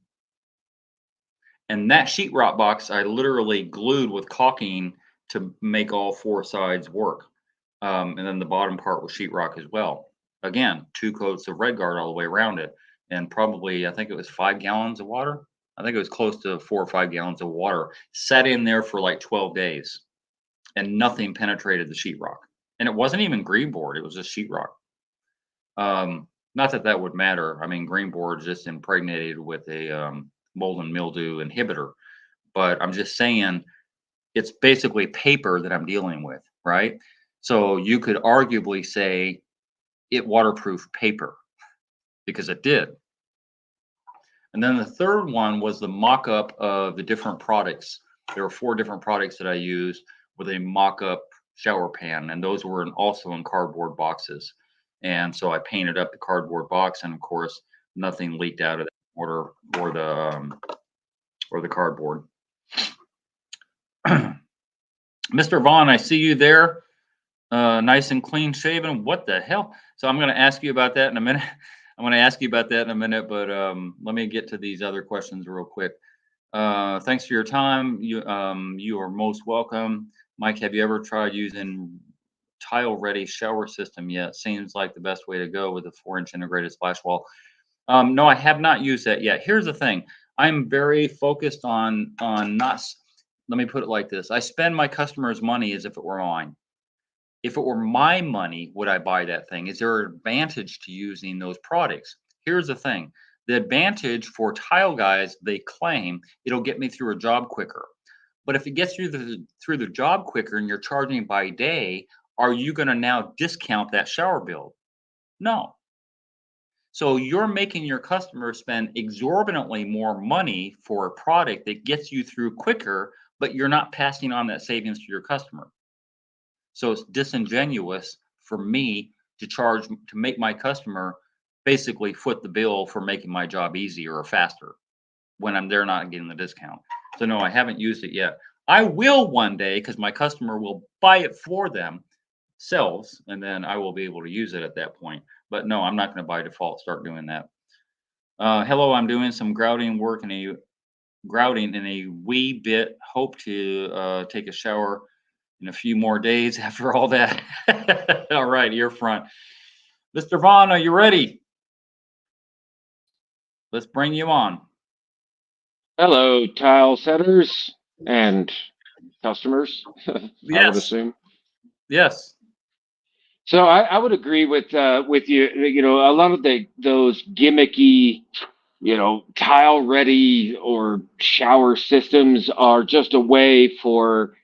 And that sheetrock box, I literally glued with caulking to make all 4 sides work. And then the bottom part was sheetrock as well. Again, 2 coats of Red Guard all the way around it. And probably, I think it was 5 gallons of water. I think it was close to 4 or 5 gallons of water set in there for like 12 days. And nothing penetrated the sheetrock. And it wasn't even green board, it was just sheetrock. Not that that would matter. I mean, green board is just impregnated with a mold and mildew inhibitor. But I'm just saying it's basically paper that I'm dealing with, right? So you could arguably say it waterproofed paper because it did. And then the third one was the mock-up of the different products. There were 4 different products that I used with a mock-up shower pan, and those were also in cardboard boxes. And so I painted up the cardboard box, and of course, nothing leaked out of the mortar or the cardboard. Mr. Vaughn, I see you there. Nice and clean shaven. What the hell? So I'm going to ask you about that in a minute. But let me get to these other questions real quick. Thanks for your time. You are most welcome. Mike, have you ever tried using tile ready shower system yet? Seems like the best way to go with a 4-inch integrated splash wall. No, I have not used that yet. Here's the thing. I'm very focused on not, let me put it like this. I spend my customers' money as if it were mine. If it were my money, would I buy that thing? Is there an advantage to using those products? Here's the thing. The advantage for tile guys, they claim it'll get me through a job quicker. But if it gets through the job quicker and you're charging by day, are you going to now discount that shower bill? No. So you're making your customer spend exorbitantly more money for a product that gets you through quicker but you're not passing on that savings to your customer. So it's disingenuous for me to make my customer basically foot the bill for making my job easier or faster when they're not getting the discount. So no, I haven't used it yet. I will one day because my customer will buy it for themselves, and then I will be able to use it at that point. But no, I'm not going to by default start doing that. Hello, I'm doing some grouting in a wee bit. Hope to take a shower in a few more days after all that. All right, ear front. Mr. Vaughn, are you ready? Let's bring you on. Hello, tile setters and customers, I would Yes, assume. yes. So I would agree with you. You know, a lot of those gimmicky, tile ready or shower systems are just a way for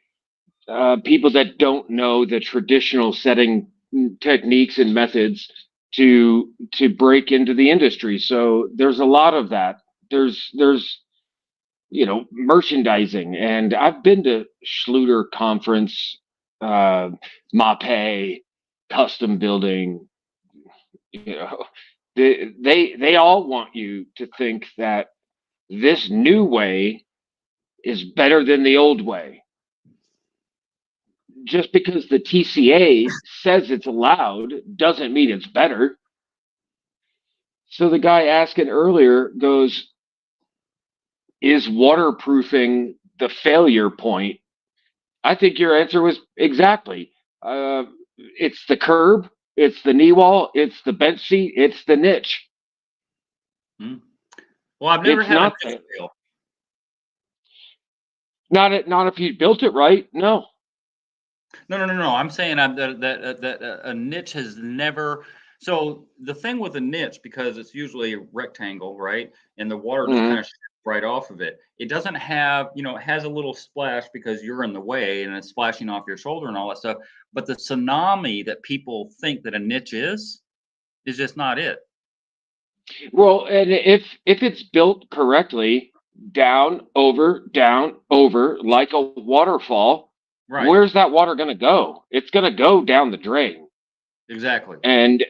people that don't know the traditional setting techniques and methods to break into the industry. So there's a lot of that. There's merchandising. And I've been to Schluter conference, uh, Mape, custom building. You know, they all want you to think that this new way is better than the old way. Just because the TCA says it's allowed doesn't mean it's better. So the guy asking earlier goes, is waterproofing the failure point? I think your answer was exactly. Uh, it's the curb, it's the knee wall, it's the bench seat, it's the niche. Hmm. Well, I've never It's had a not niche fail. not if you built it right. No. No, no, no, no. I'm saying that a niche has never. So the thing with a niche, because it's usually a rectangle, right, and the water just kind Hmm. of right off of it. It doesn't have, it has a little splash because you're in the way and it's splashing off your shoulder and all that stuff. But the tsunami that people think that a niche is just not it. Well, and if it's built correctly, down, over, like a waterfall, Right. where's that water going to go? It's going to go down the drain. Exactly. And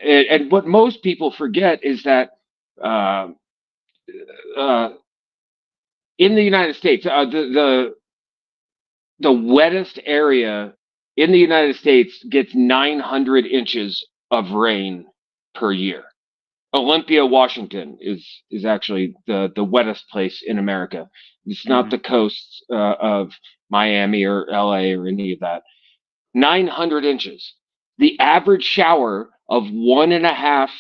what most people forget is that uh, uh, in the United States, the wettest area in the United States gets 900 inches of rain per year. Olympia, Washington is actually the wettest place in America. It's not Hmm. the coasts of Miami or LA or any of that. 900 inches. The average shower of 1.5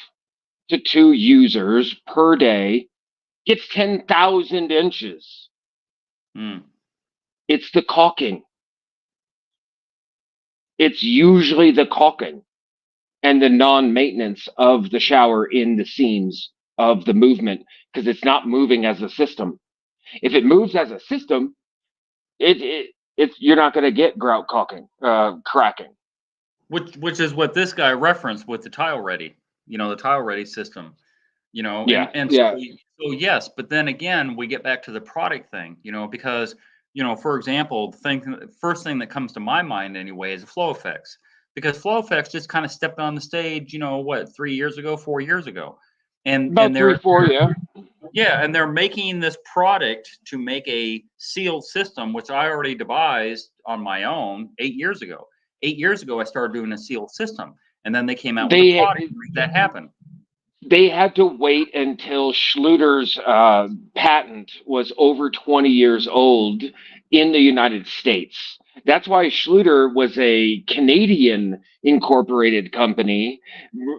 to 2 users per day gets 10,000 inches. Mm. It's the caulking. It's usually the caulking and the non-maintenance of the shower in the seams of the movement because it's not moving as a system. If it moves as a system, it's you're not going to get grout caulking, cracking. Which is what this guy referenced with the tile ready, the tile ready system. Yeah, And yeah. so yes, but then again, we get back to the product thing, because, for example, first thing that comes to my mind anyway is flow effects, because flow effects just kind of stepped on the stage, what, 3 years ago, 4 years ago, and About three, they're four, yeah. yeah, and they're making this product to make a sealed system, which I already devised on my own 8 years ago. 8 years ago, I started doing a sealed system, and then they came out with a product They to make that happen. they had to wait until Schluter's patent was over 20 years old in the United States. That's why Schluter was a Canadian incorporated company,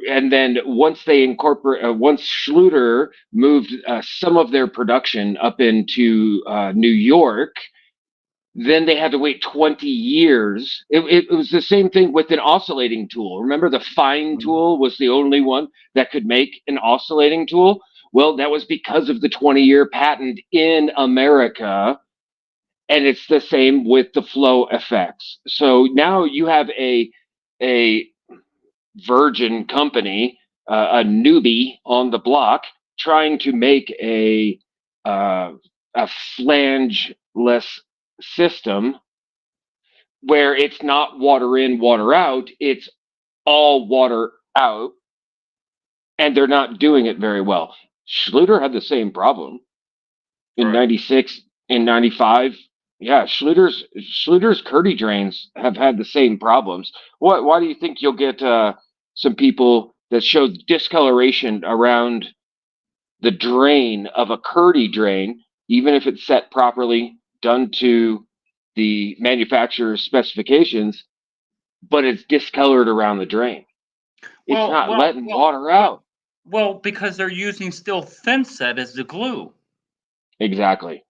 and then once Schluter moved some of their production up into New York, then they had to wait 20 years. It was the same thing with an oscillating tool. Remember, the fine Mhm. tool was the only one that could make an oscillating tool? Well, that was because of the 20-year patent in America. And it's the same with the flow effects. So now you have a virgin company, a newbie on the block, trying to make uh, a flangeless system where it's not water in, water out, it's all water out, and they're not doing it very well. Schluter had the same problem in Right. 96, in 95. Yeah, Schluter's Curdy drains have had the same problems. Why do you think you'll get some people that show discoloration around the drain of a Curdy drain, even if it's set properly, done to the manufacturer's specifications, but it's discolored around the drain? It's Well, not well, letting well, water well, out. well, because they're using still thin set as the glue. Exactly.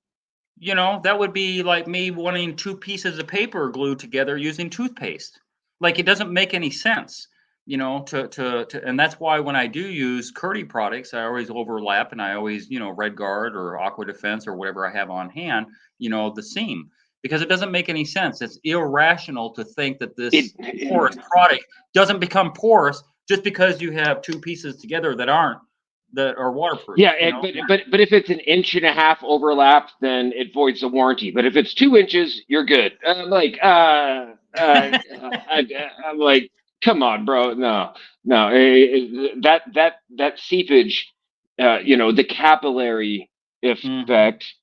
That would be like me wanting two pieces of paper glued together using toothpaste. Like it doesn't make any sense, and that's why when I do use Curdy products, I always overlap and I always, Red Guard or Aqua Defense or whatever I have on hand, the seam because it doesn't make any sense. It's irrational to think that this porous It product doesn't become porous just because you have two pieces together that are waterproof, Yeah, but if it's an inch and a half overlap, then it voids the warranty. But if it's 2 inches, you're good. I'm like, I'm like, come on, bro. No, no. That seepage, the capillary Mhm. effect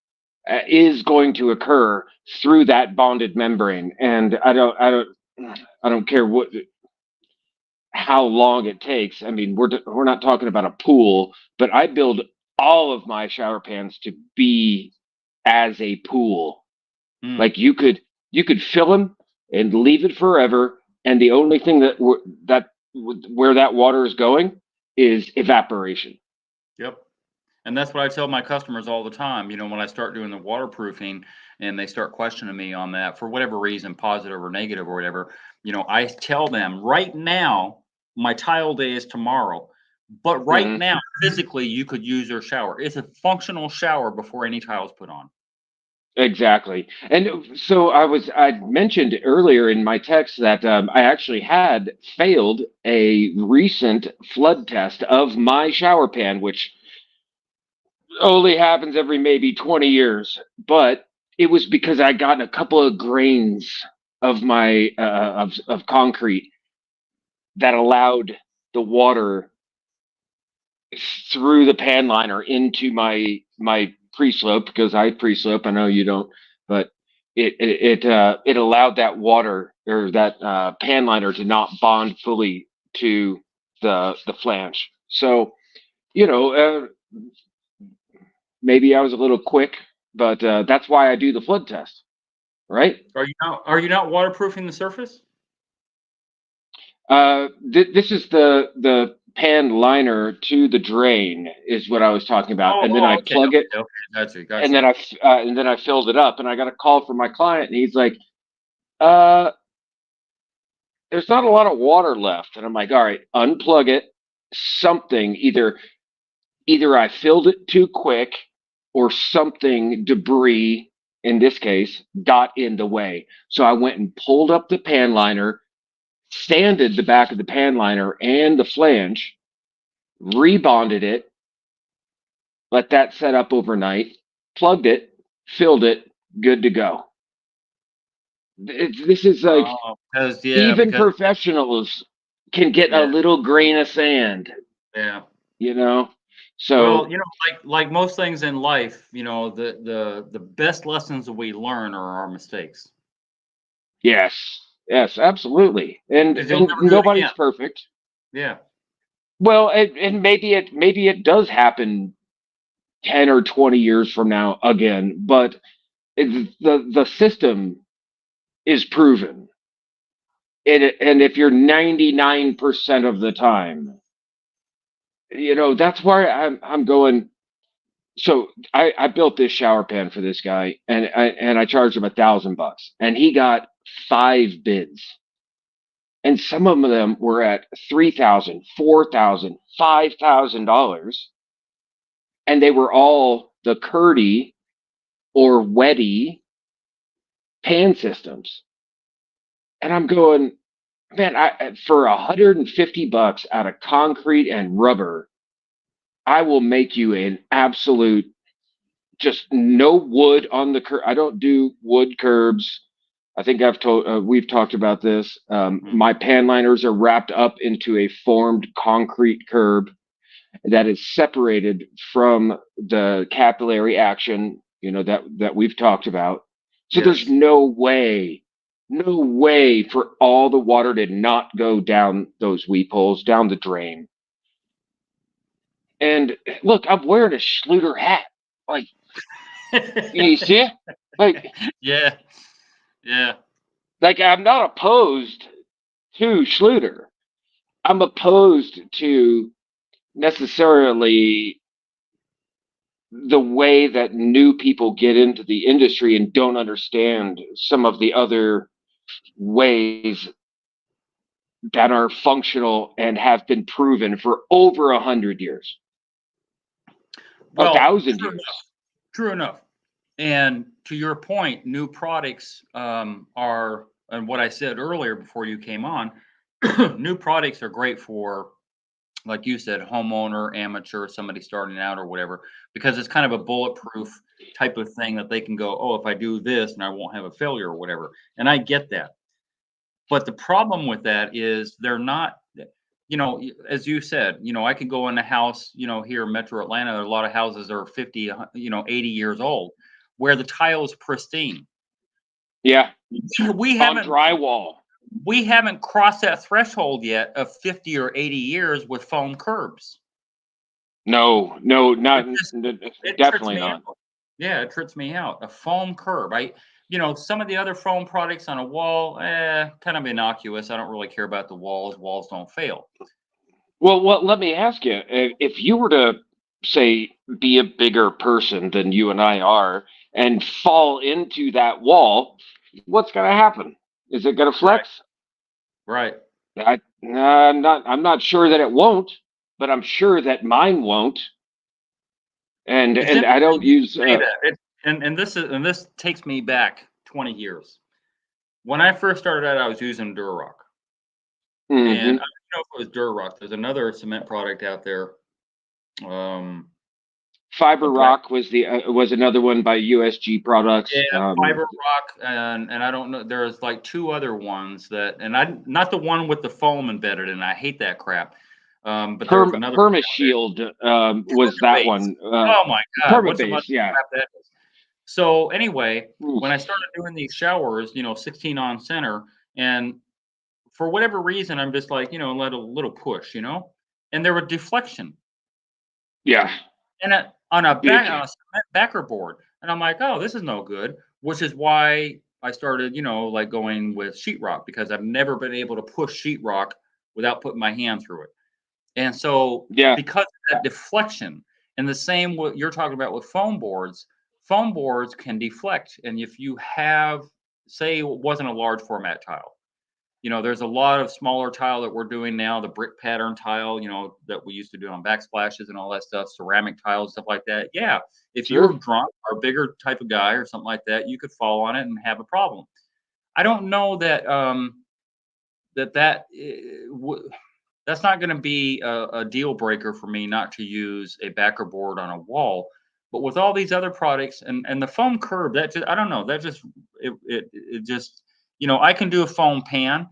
is going to occur through that bonded membrane, and I don't care how long it takes. I mean, we're not talking about a pool, but I build all of my shower pans to be as a pool. Mm. Like you could fill them and leave it forever, and the only thing that where that water is going is evaporation. Yep. And that's what I tell my customers all the time. When I start doing the waterproofing and they start questioning me on that for whatever reason, positive or negative or whatever, I tell them right now, my tile day is tomorrow. But right Hmm. now, physically, you could use your shower. It's a functional shower before any tiles put on. Exactly. And so I mentioned earlier in my text that I actually had failed a recent flood test of my shower pan, which only happens every maybe 20 years, but it was because I got a couple of grains of my of concrete that allowed the water through the pan liner into my pre-slope, because I pre-slope. I know you don't, but it allowed that water, or that pan liner, to not bond fully to the flange. So, you know, uh, maybe I was a little quick, but that's why I do the flood test, right? Are you not waterproofing the surface? This is the pan liner to the drain is what I was talking about, Oh, and then oh, I okay, plug it, okay, okay. Gotcha, and gotcha. then I filled it up, and I got a call from my client, and he's like, uh, "There's not a lot of water left," and I'm like, "All right, unplug it. Something either I filled it too quick, or something, debris in this case, got in the way." So I went and pulled up the pan liner, sanded the back of the pan liner and the flange, rebonded it, let that set up overnight, plugged it, filled it, good to go. This is like, Oh, even because professionals can get a yeah, little grain of sand, yeah. you know? Well, So, like most things in life, the best lessons that we learn are our mistakes yes, yes, absolutely. And because you'll and never do it again. nobody's perfect. Yeah. Well, and maybe it does happen 10 or 20 years from now again, but the system is proven. And if you're 99% of the time, that's why I'm going. So I built this shower pan for this guy, and I charged him $1,000, and he got 5 bids, and some of them were at $3,000, $4,000, $5,000, and they were all the Curdy or Wetty pan systems. And I'm going, man, for $150 out of concrete and rubber, I will make you an absolute just no wood on the curb. I don't do wood curbs. I think we've talked about this. Mm. My pan liners are wrapped up into a formed concrete curb that is separated from the capillary action, that we've talked about. So there's Yes. no way for all the water to not go down those weep holes, down the drain. And look, I'm wearing a Schluter hat. Like, you see it? Like, Yeah. Yeah. like I'm not opposed to Schluter. I'm opposed to necessarily the way that new people get into the industry and don't understand some of the other ways that are functional and have been proven for over 100 years, a Well, thousand true enough. years. True enough. And to your point, new products are, and what I said earlier before you came on, new products are great for, like you said, homeowner, amateur, somebody starting out or whatever, because it's kind of a bulletproof type of thing that they can go, oh, if I do this and I won't have a failure or whatever. And I get that. But the problem with that is they're not, as you said, I could go in a house, here in Metro Atlanta, a lot of houses are 50, 80 years old, where the tile is pristine. Yeah, We on haven't drywall. we haven't crossed that threshold yet of 50 or 80 years with foam curbs. No, It just it trips definitely me not. out. Yeah, it trips me out. A foam curb. Some of the other foam products on a wall, kind of innocuous. I don't really care about the walls. Walls don't fail. Well, let me ask you: if you were to say be a bigger person than you and I are and fall into that wall, what's going to happen? Is it going to Right. flex? Right. I'm not sure that it won't, but I'm sure that mine won't. And It's and I interesting don't you use. say that. And this takes me back 20 years. When I first started out, I was using Durock, and I Mhm. don't know if it was Durock. There's another cement product out there. A Fiber brand, Rock was another one by USG Products. yeah, Fiber Rock, and I don't know. There's like two other ones that, and I not the one with the foam embedded, and I hate that crap. But there was another Permashield was that base. one. Oh my God, what's the much Permabase, yeah. crap that is? So anyway, Oof. when I started doing these showers, 16 on center, and for whatever reason, I'm just like, let a little push, and there were deflection, Yeah, and on a big. cement backer board, and I'm like, oh, this is no good, which is why I started, like going with sheetrock because I've never been able to push sheetrock without putting my hand through it. And so, Yeah, because of that deflection, and the same what you're talking about with foam boards can deflect. And if you have, say, it wasn't a large format tile, there's a lot of smaller tile that we're doing now, the brick pattern tile, that we used to do on backsplashes and all that stuff, ceramic tiles, stuff like that. Yeah, if you're sure. drunk or a bigger type of guy or something like that, you could fall on it and have a problem. I don't know that that's not going to be a deal breaker for me not to use a backer board on a wall. But with all these other products and the foam curb, that just I don't know, that just it just I can do a foam pan.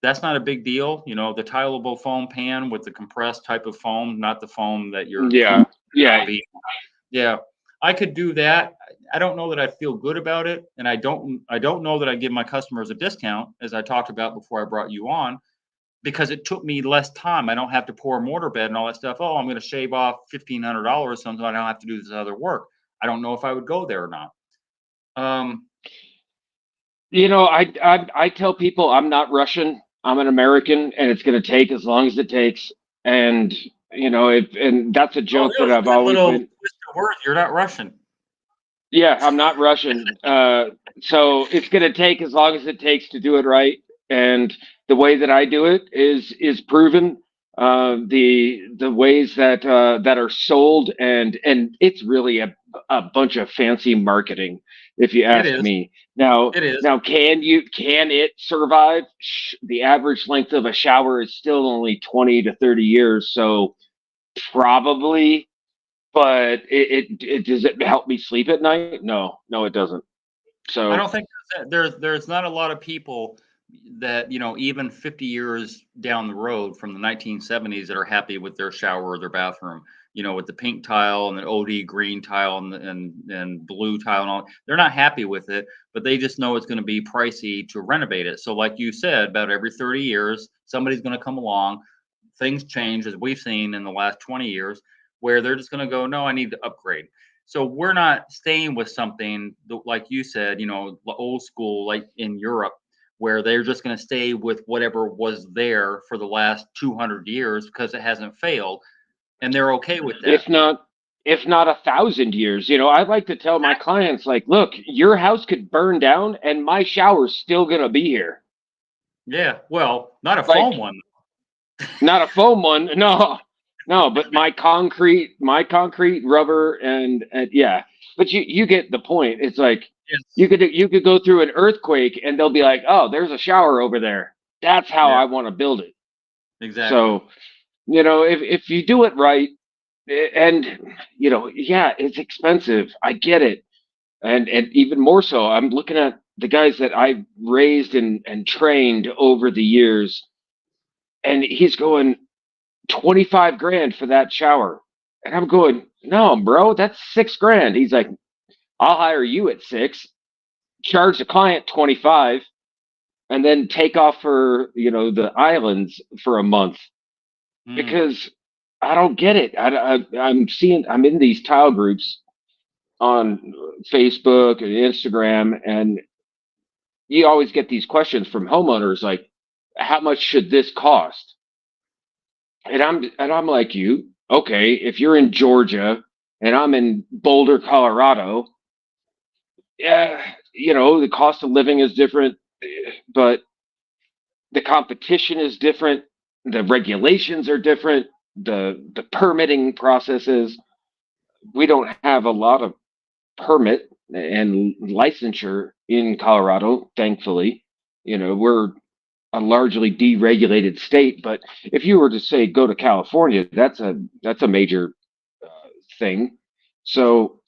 That's not a big deal. The tileable foam pan with the compressed type of foam, not the foam that you're Yeah, yeah. yeah. I could do that. I don't know that I feel good about it, and I don't know that I give my customers a discount, as I talked about before I brought you on, because it took me less time. I don't have to pour a mortar bed and all that stuff. Oh, I'm going to shave off $1,500, so I don't have to do this other work. I don't know if I would go there or not. I tell people I'm not Russian. I'm an American, and it's going to take as long as it takes. And and that's a oh, joke that that was a I've good always little been. twist of words. You're not Russian. Yeah, I'm not Russian. So it's going to take as long as it takes to do it right. And the way that I do it is proven. The ways that are sold, and it's really a bunch of fancy marketing, if you It ask is. me. Now It is. now can it survive? The average length of a shower is still only 20 to 30 years, so probably. but it does it help me sleep at night? No, no, it doesn't. I So don't think there's not a lot of people that, even 50 years down the road from the 1970s that are happy with their shower or their bathroom, with the pink tile and the OD green tile and blue tile and all. They're not happy with it, but they just know it's going to be pricey to renovate it. So like you said, about every 30 years, somebody's going to come along. Things change, as we've seen in the last 20 years, where they're just going to go, no, I need to upgrade. So we're not staying with something like you said, old school, like in Europe, where they're just going to stay with whatever was there for the last 200 years because it hasn't failed, and they're okay with that. if not if not 1,000 years, I like to tell my clients, like, look, your house could burn down and my shower's still gonna be here. Yeah, well, not a Like, foam one. not a foam one, no, no, but my concrete, rubber, and yeah. But you get the point. It's like Yes. you could go through an earthquake and they'll be like, oh, there's a shower over there. That's how Yeah, I want to build it. exactly. So, if you do it right, and yeah, it's expensive. I get it, and even more so, I'm looking at the guys that I've raised and trained over the years, and he's going 25 grand for that shower, and I'm going, no, bro, that's 6 grand. He's like, I'll hire you at 6, charge the client 25, and then take off for the islands for a month, Mm. because I don't get it. I'm in these tile groups on Facebook and Instagram, and you always get these questions from homeowners like, how much should this cost? And I'm like, you, okay, if you're in Georgia and I'm in Boulder, Colorado, yeah, the cost of living is different, but the competition is different, the regulations are different, the permitting processes. We don't have a lot of permit and licensure in Colorado, thankfully. We're a largely deregulated state, but if you were to say go to California, that's a major thing. So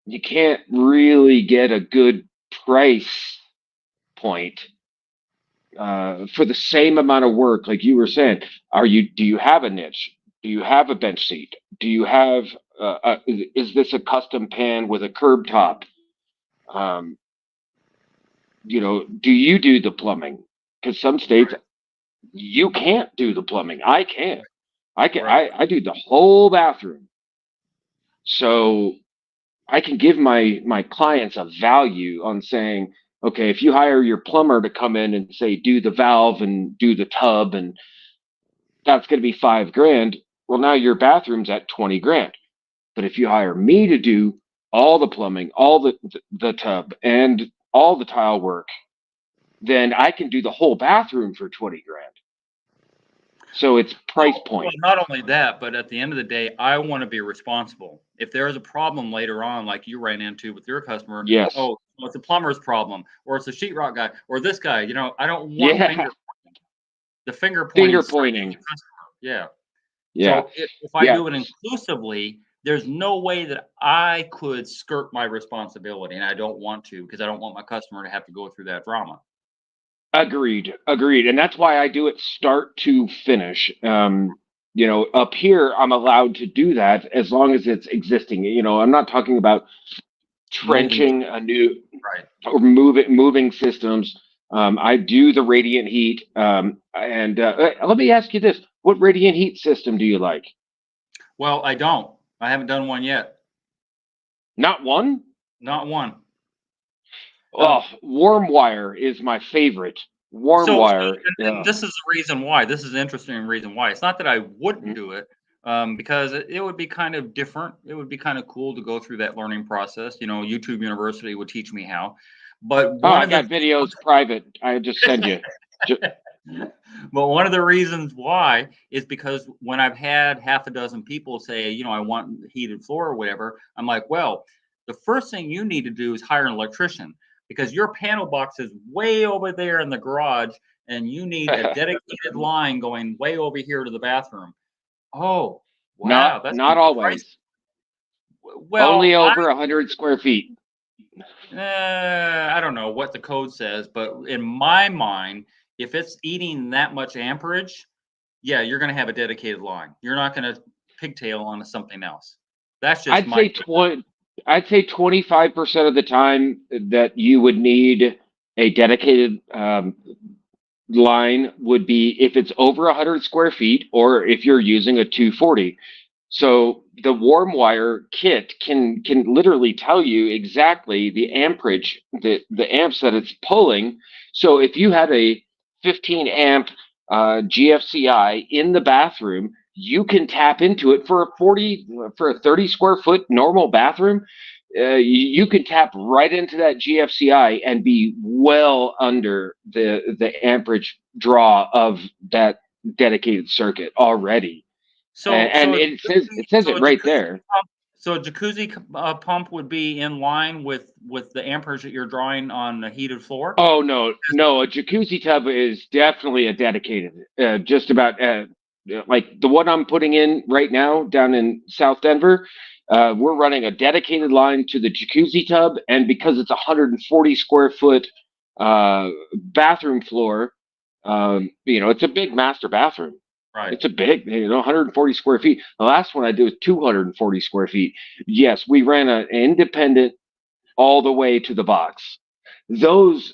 you can't really get a good price point for the same amount of work, like you were saying. Do you have a niche? Do you have a bench seat? Do you have is this a custom pan with a curb top? Um, do you do the plumbing? Because some states you can't do the plumbing. I can. I can. Right. I do the whole bathroom. So I can give my clients a value on saying, okay, if you hire your plumber to come in and say do the valve and do the tub, and that's going to be 5 grand. Well, now your bathroom's at 20 grand. But if you hire me to do all the plumbing, all the tub, and all the tile work, then I can do the whole bathroom for 20 grand. So it's price Well, point. not only that, but at the end of the day, I want to be responsible. If there is a problem later on, like you ran into with your customer, Yes. oh, well, it's a plumber's problem, or it's a sheetrock guy, or this guy. I don't want Yeah. the finger pointing Finger straight at pointing. the customer. Yeah. Yeah. So if I Yeah. do it inclusively, there's no way that I could skirt my responsibility, and I don't want to because I don't want my customer to have to go through that drama. Agreed. Agreed. And that's why I do it start to finish. Up here, I'm allowed to do that as long as it's existing. I'm not talking about Moving, trenching a new right. or moving systems. I do the radiant heat. And let me ask you this: what radiant heat system do you like? Well, I don't. I haven't done one yet. Not one. Not one. Oh, Um, warm wire is my favorite. Warm so wire. and this is the reason why. This is an interesting reason why. It's not that I wouldn't Mhm. do it, because it would be kind of different. It would be kind of cool to go through that learning process. YouTube University would teach me how. But Oh, one I of the got videos private. I just send you. Ju- but one of the reasons why is because when I've had half a dozen people say, I want heated floor or whatever, I'm like, well, the first thing you need to do is hire an electrician because your panel box is way over there in the garage and you need a dedicated line going way over here to the bathroom. Oh, not wow, that's not gonna be pricey. always. Well, Only over 100 square feet. I don't know what the code says, but in my mind, if it's eating that much amperage, yeah, you're gonna have a dedicated line. You're not gonna pigtail onto something else. That's just I'd my say 20. I'd say 25% of the time that you would need a dedicated line would be if it's over 100 square feet or if you're using a 240. So the warm wire kit can literally tell you exactly the amperage, the amps that it's pulling. So if you had a 15 amp GFCI in the bathroom, you can tap into it for a 30 square foot normal bathroom. You can tap right into that GFCI and be well under the amperage draw of that dedicated circuit already. And it says it a right jacuzzi there. pump so a jacuzzi pump would be in line with the amperage that you're drawing on the heated floor? Oh no, no, a jacuzzi tub is definitely a dedicated. Just about like the one I'm putting in right now down in South Denver. We're running a dedicated line to the jacuzzi tub, and because it's a 140 square foot bathroom floor, it's a big master bathroom. Right. It's a big, 140 square feet. The last one I did was 240 square feet. Yes, we ran an independent all the way to the box. Those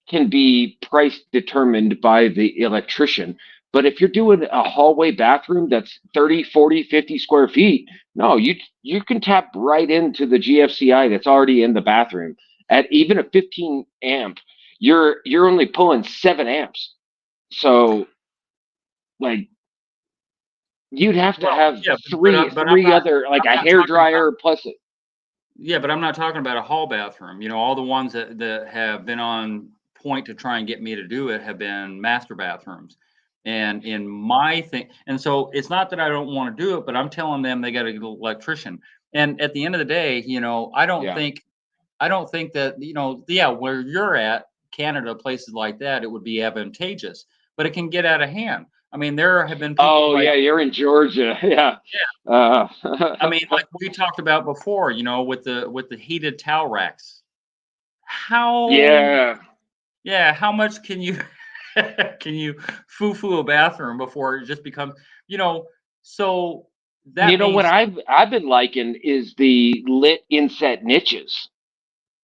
can be price determined by the electrician. But if you're doing a hallway bathroom that's 30, 40, 50 square feet, no, you can tap right into the GFCI that's already in the bathroom. At even a 15 amp, you're only pulling 7 amps. So like you'd have to Well, have yeah, but three other, like I'm a not hair talking about dryer plus it. yeah, but I'm not talking about a hall bathroom. All the ones that have been on point to try and get me to do it have been master bathrooms. And in my thing, and so it's not that I don't want to do it, but I'm telling them they got to get an electrician. And at the end of the day, Yeah. I don't think that, yeah, where you're at, Canada, places like that, it would be advantageous, but it can get out of hand. I mean, there have been people Oh like, yeah, you're in Georgia. Yeah. Uh, I mean, like we talked about before, with the heated towel racks. How yeah. Yeah, how much can you can you foo-foo a bathroom before it just becomes, you know, so that You know being what s I've been liking is the lit inset niches.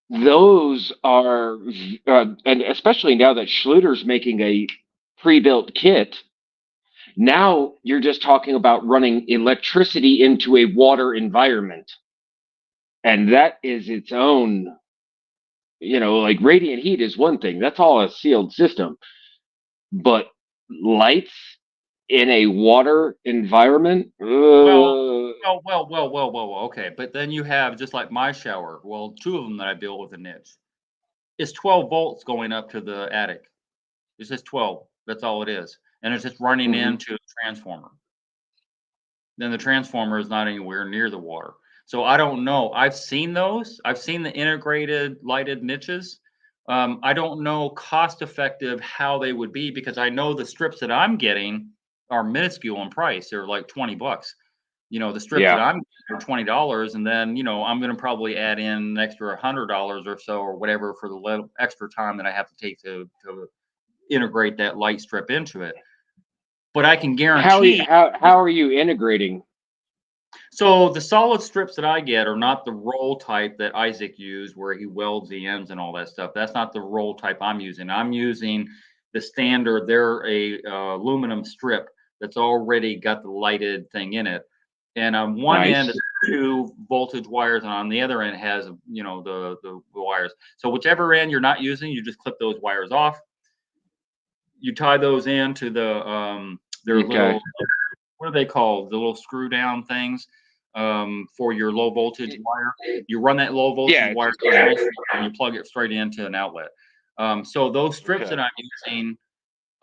Those are, and especially now that Schluter's making a pre-built kit. Now you're just talking about running electricity into a water environment, and that is its own. Like radiant heat is one thing. That's all a sealed system, but lights in a water environment. well okay, but then you have just like my shower, well, 2 of them that I built with a niche. It's 12 volts going up to the attic. It's just 12, that's all it is, and it's just running Mhm. into a transformer. Then the transformer is not anywhere near the water. So I don't know. I've seen those. I've seen the integrated lighted niches. I don't know cost effective how they would be because I know the strips that I'm getting are minuscule in price. They're like 20 bucks. The strips that Yeah. I'm getting are $20, and then I'm going to probably add in an extra $100 or so or whatever for the little extra time that I have to take to integrate that light strip into it. But I can guarantee How are you integrating? So the solid strips that I get are not the roll type that Isaac used, where he welds the ends and all that stuff. That's not the roll type I'm using. I'm using the standard. They're a aluminum strip that's already got the lighted thing in it, and on one end Nice. is 2 voltage wires, and on the other end has the wires. So whichever end you're not using, you just clip those wires off. You tie those into their Okay. little what are they called? The little screw down things for your low voltage wire. You run that low voltage Yeah. wire to a transformer and you plug it straight into an outlet. So those strips that Okay. I'm using,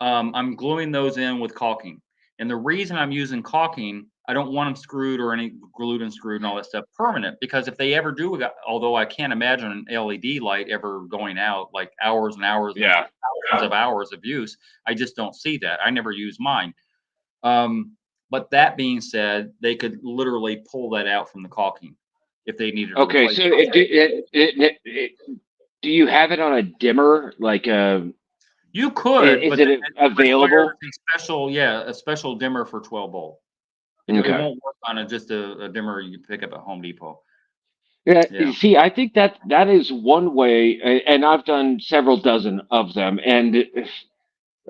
I'm gluing those in with caulking. And the reason I'm using caulking, I don't want them screwed or any glued and screwed and all that stuff permanent because if they ever do, although I can't imagine an LED light ever going out like hours and hours and Yeah. thousands of hours of use, I just don't see that. I never use mine. But that being said, they could literally pull that out from the caulking. if they needed to Okay, replace so something. do you have it on a dimmer? Like, You could, is but then it it requires available? a special, yeah, a special dimmer for 12 volt. It Okay. won't work on just a dimmer you pick up at Home Depot. Yeah, you Yeah, see, I think that that is one way, and I've done several dozen of them, and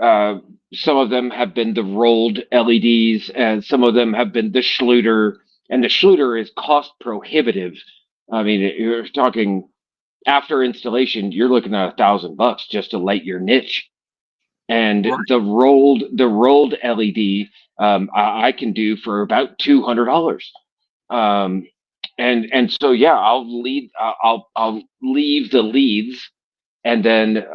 uh, some of them have been the rolled LEDs, and some of them have been the Schluter, and the Schluter is cost prohibitive. I mean, you're talking after installation, you're looking at $1,000 just to light your niche. And right, the rolled LED, I can do for about $200. Um, and so yeah, I'll leave the leads and then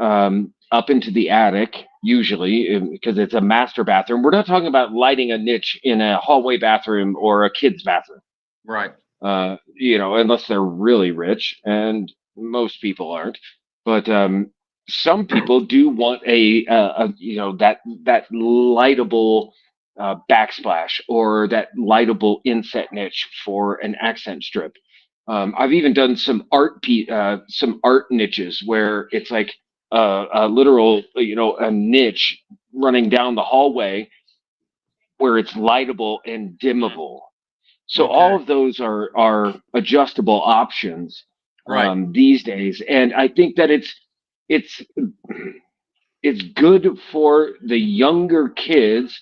up into the attic usually because it's a master bathroom. We're not talking about lighting a niche in a hallway bathroom or a kid's bathroom. right, Unless they're really rich, and most people aren't. But some people do want that lightable backsplash or that lightable inset niche for an accent strip. I've even done some art niches where it's like a literal, a niche running down the hallway where it's lightable and dimmable. So all okay, of those are adjustable options right, these days, and I think that it's it's good for the younger kids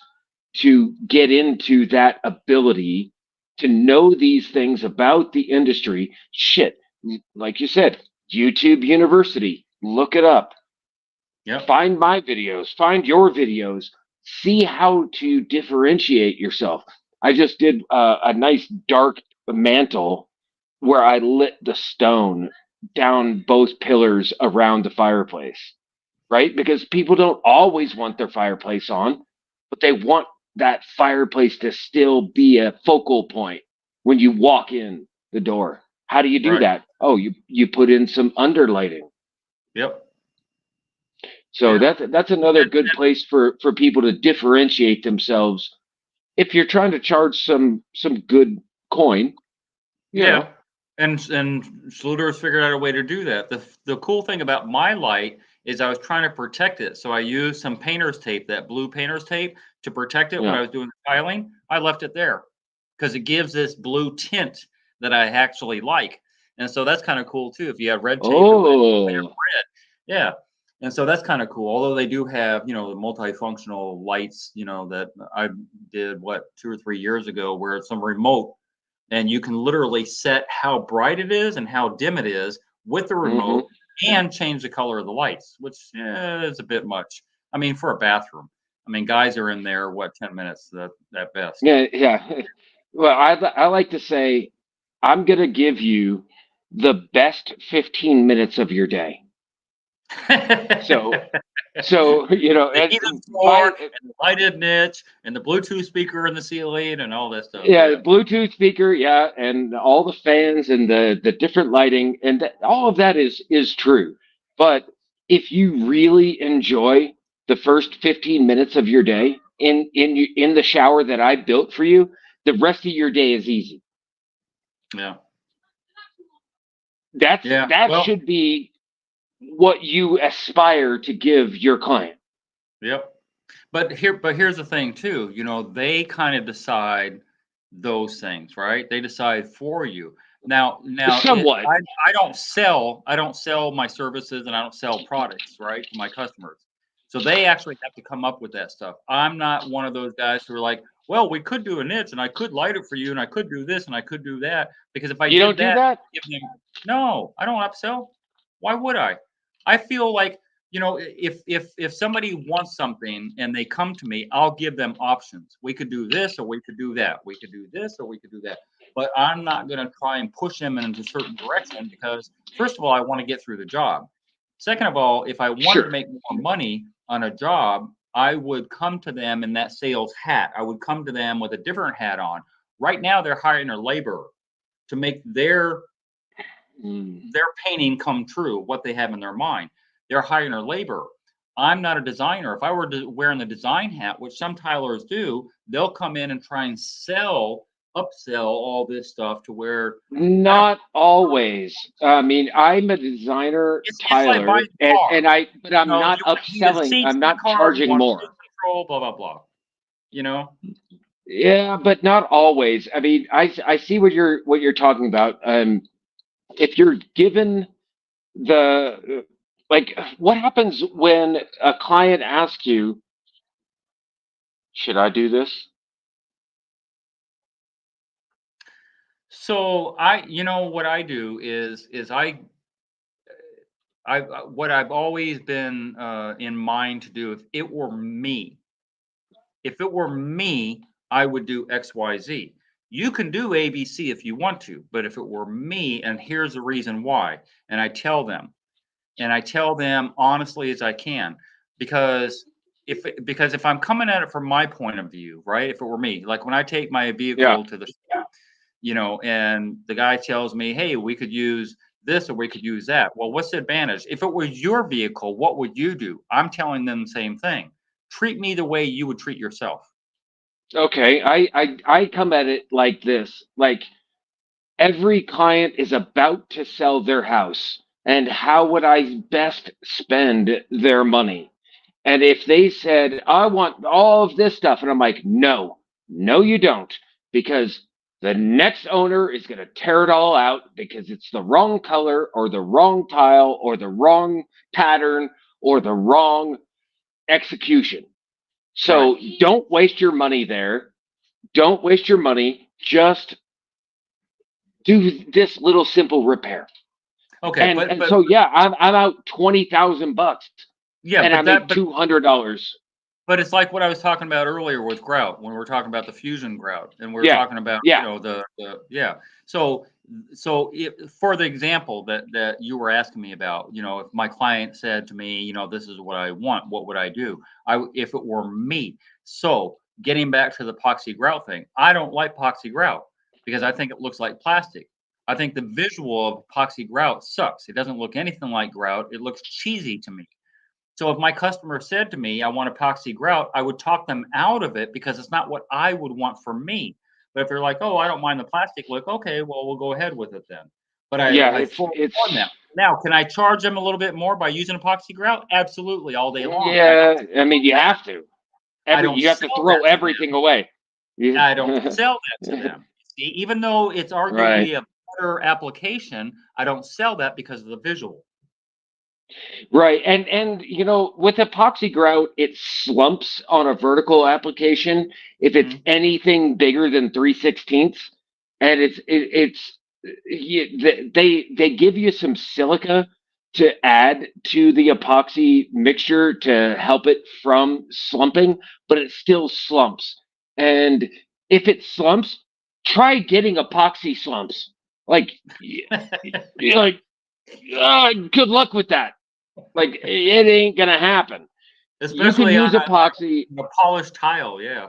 to get into that ability to know these things about the industry. Shit, like you said, YouTube University, look it up, yep, find my videos, find your videos, see how to differentiate yourself. I just did a nice dark mantle where I lit the stone down both pillars around the fireplace, right? Because people don't always want their fireplace on, but they want that fireplace to still be a focal point when you walk in the door. How do you do right, that? Oh, you put in some underlighting. yep, So yeah, that's another and, good place for people to differentiate themselves. If you're trying to charge some good coin, you yeah, know. and Schluter's figured out a way to do that. The cool thing about my light is I was trying to protect it, so I used some painter's tape, that blue painter's tape, to protect it when Yeah. I was doing the tiling. I left it there because it gives this blue tint that I actually like, and so that's kind of cool too. If you have red tape, it would clear Oh, red. Yeah. And so that's kind of cool. Although they do have, the multifunctional lights, that I did 2 or 3 years ago, where it's some remote and you can literally set how bright it is and how dim it is with the remote hmm, and change the color of the lights, which is a bit much. I mean, for a bathroom. I mean, guys are in there, 10 minutes at best. yeah, yeah. Well, I like to say, I'm gonna give you the best 15 minutes of your day. So The heated and floor find and the lighted niche and the Bluetooth speaker in the ceiling and all that stuff. yeah, the Yeah. Bluetooth speaker, yeah, and all the fans and the different lighting, and all of that is true. But if you really enjoy the first 15 minutes of your day in the shower that I built for you, the rest of your day is easy. Yeah. Yeah. That Well, should be what you aspire to give your client. yep. But here's the thing too, they kind of decide those things, right? They decide for you. Now it Somewhat. I don't sell my services and I don't sell products, right, to my customers. So they actually have to come up with that stuff. I'm not one of those guys who are like, well, we could do a niche and I could light it for you and I could do this and I could do that. Because if I You did don't do that, that? give them no, I don't upsell. Why would I? I feel like if somebody wants something and they come to me, I'll give them options. We could do this or we could do that. We could do this or we could do that. But I'm not going to try and push them in a certain direction because, first of all, I want to get through the job. Second of all, if I wanted to Sure. make more money on a job, I would come to them in that sales hat. I would come to them with a different hat on. Right now, they're hiring a laborer to make Mm. their painting come true, what they have in their mind. They're hiring a laborer. I'm not a designer. If I were wearing the design hat, which some Tylers do, they'll come in and try and sell upsell all this stuff to where I don't. Not always. I mean, I'm a designer, It's like buying Tyler, a car. but I'm You know, not you want heated upselling. seats I'm in the not car, you charging want more. cruise control, blah blah blah. You know. Yeah, but not always. I mean, I see what you're talking about. If you're given the like, what happens when a client asks you, "Should I do this?" So you know, what I do is what I've always been in mind to do. If it were me, I would do X, Y, Z. You can do A, B, C if you want to, but if it were me, and here's the reason why, and I tell them honestly as I can, because if I'm coming at it from my point of view, right? If it were me, like when I take my Yeah, vehicle to the, and the guy tells me, "Hey, we could use this or we could use that." Well, what's the advantage? If it was your vehicle, what would you do? I'm telling them the same thing. Treat me the way you would treat yourself. okay. I come at it like this. Like, every client is about to sell their house, and how would I best spend their money? And if they said, "I want all of this stuff," and I'm like, "No, no, you don't," because the next owner is going to tear it all out because it's the wrong color or the wrong tile or the wrong pattern or the wrong execution. Right. So don't waste your money there. Don't waste your money. Just do this little simple repair. Okay, And so yeah, I'm out $20,000 yeah, and I but make $200. but it's like what I was talking about earlier with grout, when we were talking about the fusion grout, and we were Yeah, talking about, yeah, the yeah. So if, for the example that you were asking me about, if my client said to me, this is what I want, what would I do? If it were me. So getting back to the epoxy grout thing, I don't like epoxy grout because I think it looks like plastic. I think the visual of epoxy grout sucks. It doesn't look anything like grout. It looks cheesy to me. So if my customer said to me, I want epoxy grout, I would talk them out of it because it's not what I would want for me. But if they're like, oh, I don't mind the plastic look, okay, well, we'll go ahead with it then. But yeah. I forewarn them. Now, can I charge them a little bit more by using epoxy grout? Absolutely, all day long. I don't Yeah. I mean, you that. have to. I don't You have to sell that throw to them. everything away. You- I don't sell that to them. See, even though it's right. arguably a better application, I don't sell that because of the visual. Right. And with epoxy grout, it slumps on a vertical application if it's Mhm. anything bigger than 3/16. And they give you some silica to add to the epoxy mixture to help it from slumping, but it still slumps. And if it slumps, try getting epoxy slumps. Like, like, good luck with that. Like, it ain't gonna happen. You can Especially on use epoxy a polished tile. Yeah.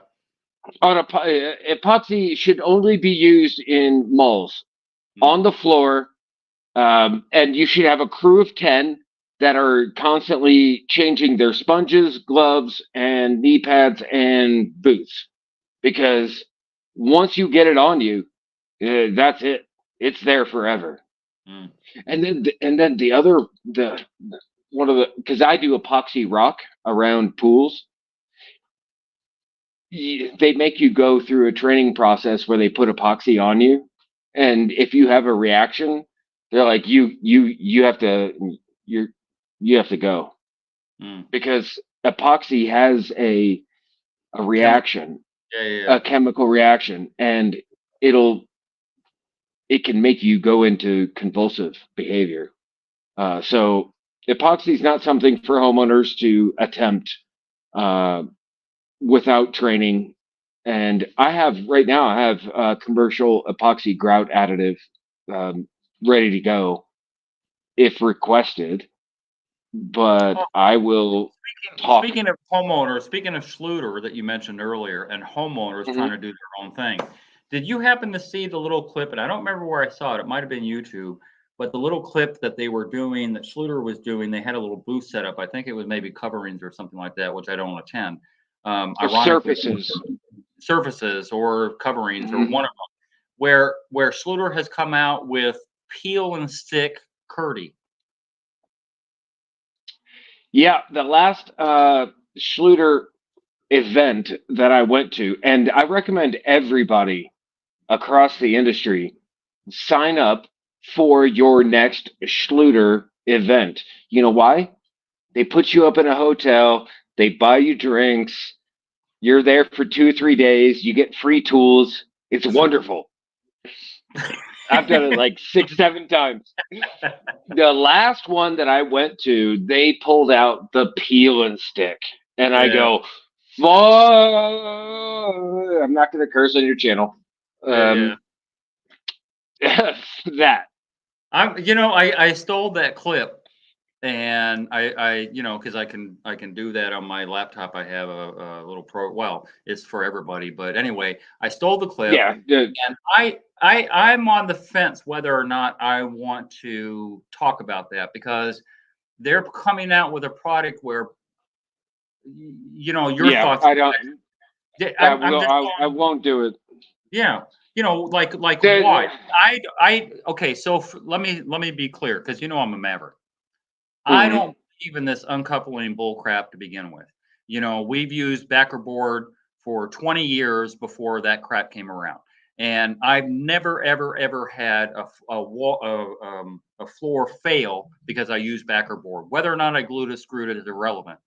on a epoxy should only be used in malls Mm. on the floor, and you should have a crew of 10 that are constantly changing their sponges, gloves, and knee pads and boots. Because once you get it on you, that's it. It's there forever. Mm. And then the one of the because I do epoxy rock around pools. They make you go through a training process where they put epoxy on you, and if you have a reaction, they're like, you have to you you have to go, Mm. because epoxy has a Chemical. reaction, Yeah, yeah, yeah. a chemical reaction, and it'll it can make you go into convulsive behavior. So epoxy is not something for homeowners to attempt uh, without training. And I have commercial epoxy grout additive um, ready to go if requested, but Oh, I will talk. speaking of Schluter that you mentioned earlier, and homeowners trying Mhm. to do their own thing. Did you happen to see the little clip? And I don't remember where I saw it. It might have been YouTube, but the little clip that they were doing, that Schluter was doing, they had a little booth set up. I think it was maybe coverings or something like that, which I don't attend. The Ironically, surfaces. surfaces or coverings or Mhm. one of them. where Schluter has come out with peel and stick Curdy. Yeah, the last Schluter event that I went to, and I recommend everybody across the industry sign up for your next Schluter event. You know why? They put you up in a hotel, they buy you drinks, you're there for 2 or 3 days, you get free tools. It's wonderful. I've done it like 6, 7 times. The last one that I went to, they pulled out the peel and stick. And I Yeah, go, fuck. I'm not going to curse on your channel. yeah. That. I stole that clip, and because I can do that on my laptop. I have a little pro. Well, it's for everybody, but anyway, I stole the clip, Yeah. and I'm on the fence whether or not I want to talk about that because they're coming out with a product where your Yeah. thoughts. I don't. I'm just I going. won't do it. Yeah, like why? The, Okay. So let me be clear because I'm a maverick. I mhm. don't believe in this uncoupling bull crap to begin with. We've used backer board for 20 years before that crap came around, and I've never ever ever had a floor fail because I used backer board. Whether or not I glued it, screwed it is irrelevant.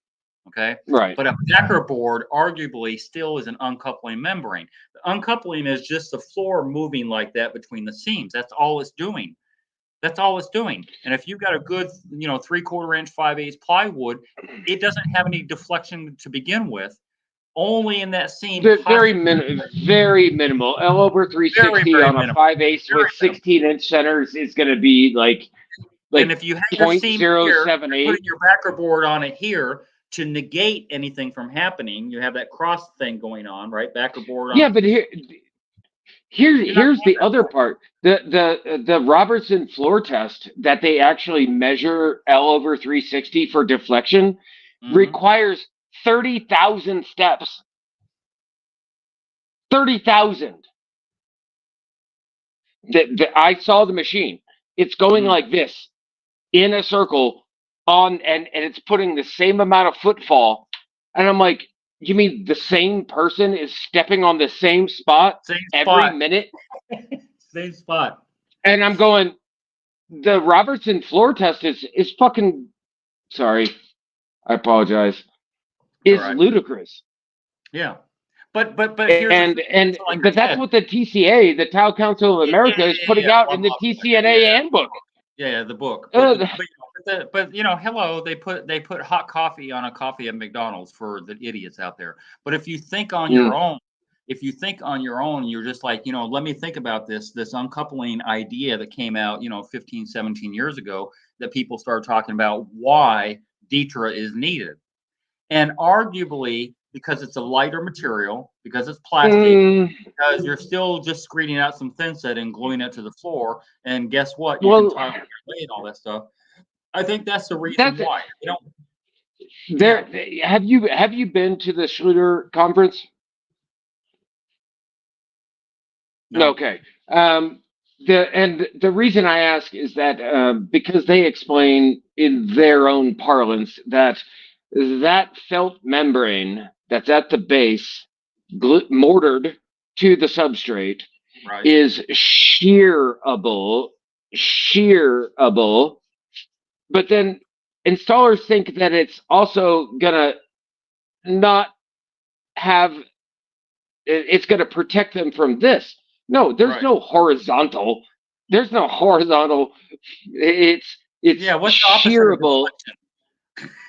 Okay. Right. But a backer board arguably still is an uncoupling membrane. The uncoupling is just the floor moving like that between the seams. That's all it's doing. That's all it's doing. And if you've got a good, 3/4 inch, 5/8 plywood, it doesn't have any deflection to begin with. Only in that seam, Very possibly very minimal. L over very, 360 very on a minimal, 5/8 with very minimal. 16-inch centers is going to be And like if you have your point seam zero here, seven you're eight. putting your backer board on it here to negate anything from happening. You have that cross thing going on, right? Backer board on. Yeah, but You're not here's going the that other part. The Robertson floor test that they actually measure L over 360 for deflection far. requires 30,000 steps. 30,000. I saw the machine. It's going Mm. like this in a circle and it's putting the same amount of footfall. And I'm like, you mean the same person is stepping on the same spot Same every spot. minute? Same spot. And I'm going, the Robertson floor test is fucking sorry, I apologize. It's all Is right. ludicrous. Yeah. But here's the thing. And So like but I that's said, what the TCA, the Tau Council of yeah, yeah, America, is yeah, yeah, putting yeah. out Well, in the I'm looking at TCNA handbook. yeah, the book. But Uh, but but hello, they put hot coffee on a coffee at McDonald's for the idiots out there. But if you think on your own, you're just like, let me think about this uncoupling idea that came out, 15, 17 years ago that people started talking about why Detra is needed. And arguably, because it's a lighter material, because it's plastic, mm, because you're still just screening out some thin set and gluing it to the floor. And guess what? You can well, tile your lay and all that stuff. I think that's the reason that's it. why. Yeah, There, have you been to the Schluter conference? no, Okay. Um, the reason I ask is that because they explain in their own parlance that that felt membrane that's at the base, mortared to the substrate, right, is shearable. But then installers think that it's also gonna not have it's going to protect them from this. No, there's right. no horizontal. There's no horizontal. It's Yeah, what's the opposite of shearable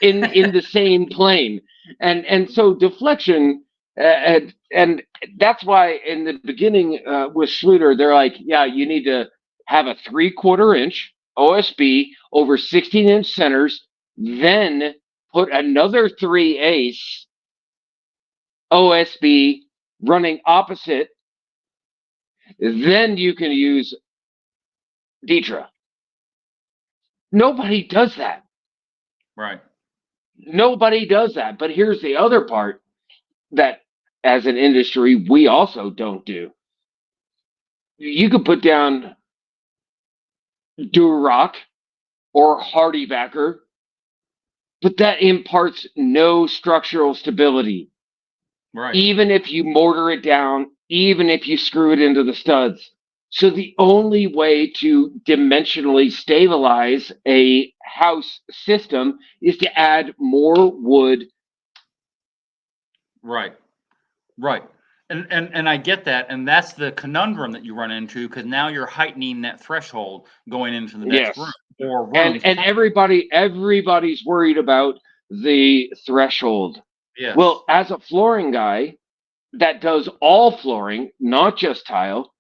in deflection? the same plane, and so deflection, and that's why in the beginning with Schluter they're like, yeah, you need to have a 3/4 inch OSB over 16-inch centers, then put another 3/8 OSB running opposite, then you can use Detra. Nobody does that. Right. Nobody does that. But here's the other part that, as an industry, we also don't do. you could put down Durock or Hardybacker, but that imparts no structural stability. Right. Even if you mortar it down, even if you screw it into the studs. So the only way to dimensionally stabilize a house system is to add more wood. Right. Right. And I get that, and that's the conundrum that you run into, because now you're heightening that threshold going into the next room Yes. or And rooms. and everybody's worried about the threshold. Yes. Well, as a flooring guy that does all flooring, not just tile,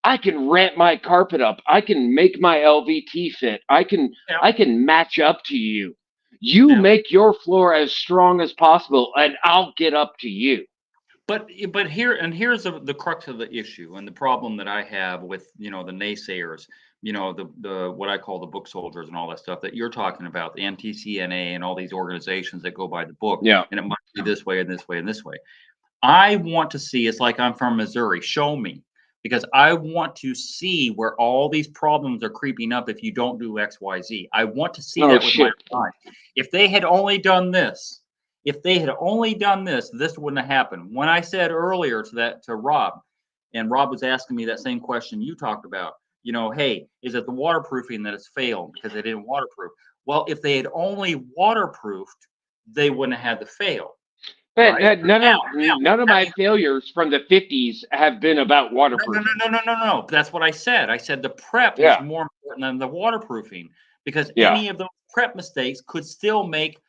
I can ramp my carpet up. I can make my LVT fit. Yeah. I can match up to you. You Yeah. make your floor as strong as possible and I'll get up to you. But here's the crux of the issue and the problem that I have with, the naysayers, the what I call the book soldiers and all that stuff that you're talking about, the NTCNA and all these organizations that go by the book, Yeah. and it must be this way and this way and this way. I want to see, it's like I'm from Missouri, show me, because I want to see where all these problems are creeping up if you don't do XYZ. I want to see Oh that with my shit. eyes. If they had only done this, if they had only done this, this wouldn't have happened. When I said earlier to Rob, and Rob was asking me that same question you talked about, hey, is it the waterproofing that has failed because they didn't waterproof? Well, if they had only waterproofed, they wouldn't have had to fail, But right? none of my failures from the 50s have been about No, no, waterproofing. no, no, no, no, no. That's what I said. I said the prep is Yeah. more important than the waterproofing, because Yeah. any of those prep mistakes could still make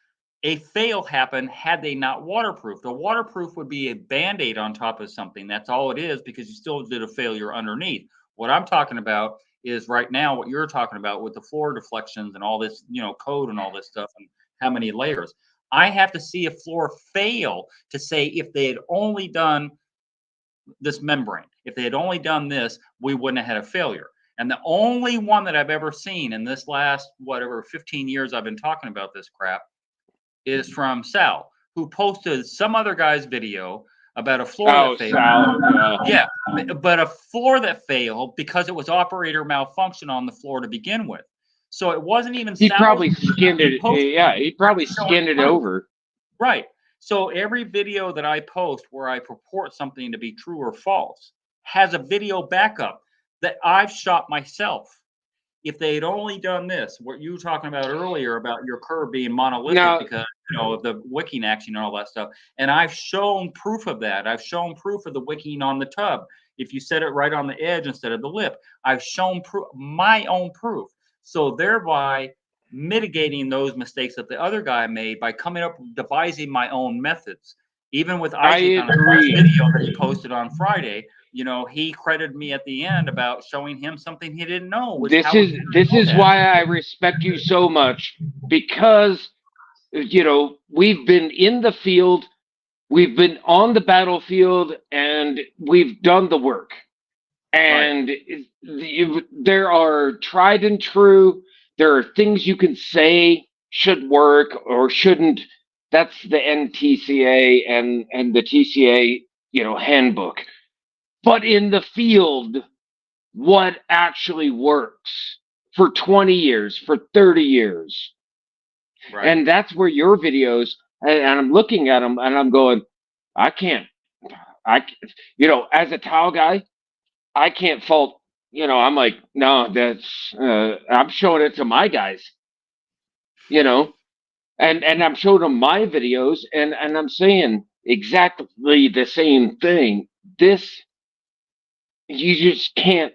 a fail happen had they not waterproofed. A waterproof would be a band-aid on top of something. That's all it is, because you still did a failure underneath. What I'm talking about is right now what you're talking about with the floor deflections and all this, code and all this stuff and how many layers. I have to see a floor fail to say if they had only done this membrane. If they had only done this, we wouldn't have had a failure. And the only one that I've ever seen in this last, whatever, 15 years I've been talking about this crap is from Sal, who posted some other guy's video about a floor that Oh, failed. Sal. Yeah, but a floor that failed because it was operator malfunction on the floor to begin with. So it wasn't even He Sal's probably video. skinned He it. posted Yeah, he probably showing skinned it proof. over. Right. So every video that I post where I purport something to be true or false has a video backup that I've shot myself. If they had only done this, what you were talking about earlier about your curve being monolithic Now, because of the wicking action and all that stuff, and I've shown proof of that. I've shown proof of the wicking on the tub. If you set it right on the edge instead of the lip, I've shown proof, my own proof. So thereby mitigating those mistakes that the other guy made by coming up devising my own methods. Even with I Isaac on his last agree. video that he posted on Friday, he credited me at the end about showing him something he didn't know, which how would you This know is that? why I respect you so much, because we've been in the field, we've been on the battlefield, and we've done the work. Right. And there are tried and true. There are things you can say should work or shouldn't. That's the NTCA and the TCA, handbook. But in the field, what actually works for 20 years, for 30 years. Right. And that's where your videos, and I'm looking at them and I'm going, I can't, I, as a tile guy, I can't fault, I'm like, no, I'm showing it to my guys, you know, and I'm showing them my videos and I'm saying exactly the same thing. This, you just can't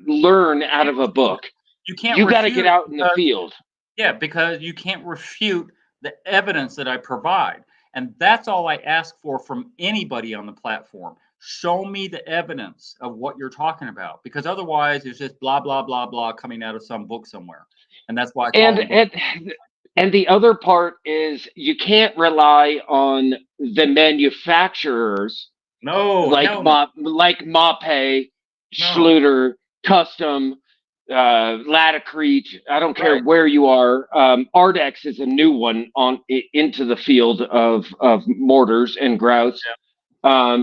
learn out of a book. You can't You got to refute get it out in the because field. yeah, because you can't refute the evidence that I provide. And that's all I ask for from anybody on the platform. Show me the evidence of what you're talking about, because otherwise it's just blah blah blah blah coming out of some book somewhere. And that's why I call And them book. and the other part is you can't rely on the manufacturers No, like hell no. Mape, No. Schluter, Custom, Latacrete. I don't care Right. where you are. Ardex is a new one into the field of mortars and grouts.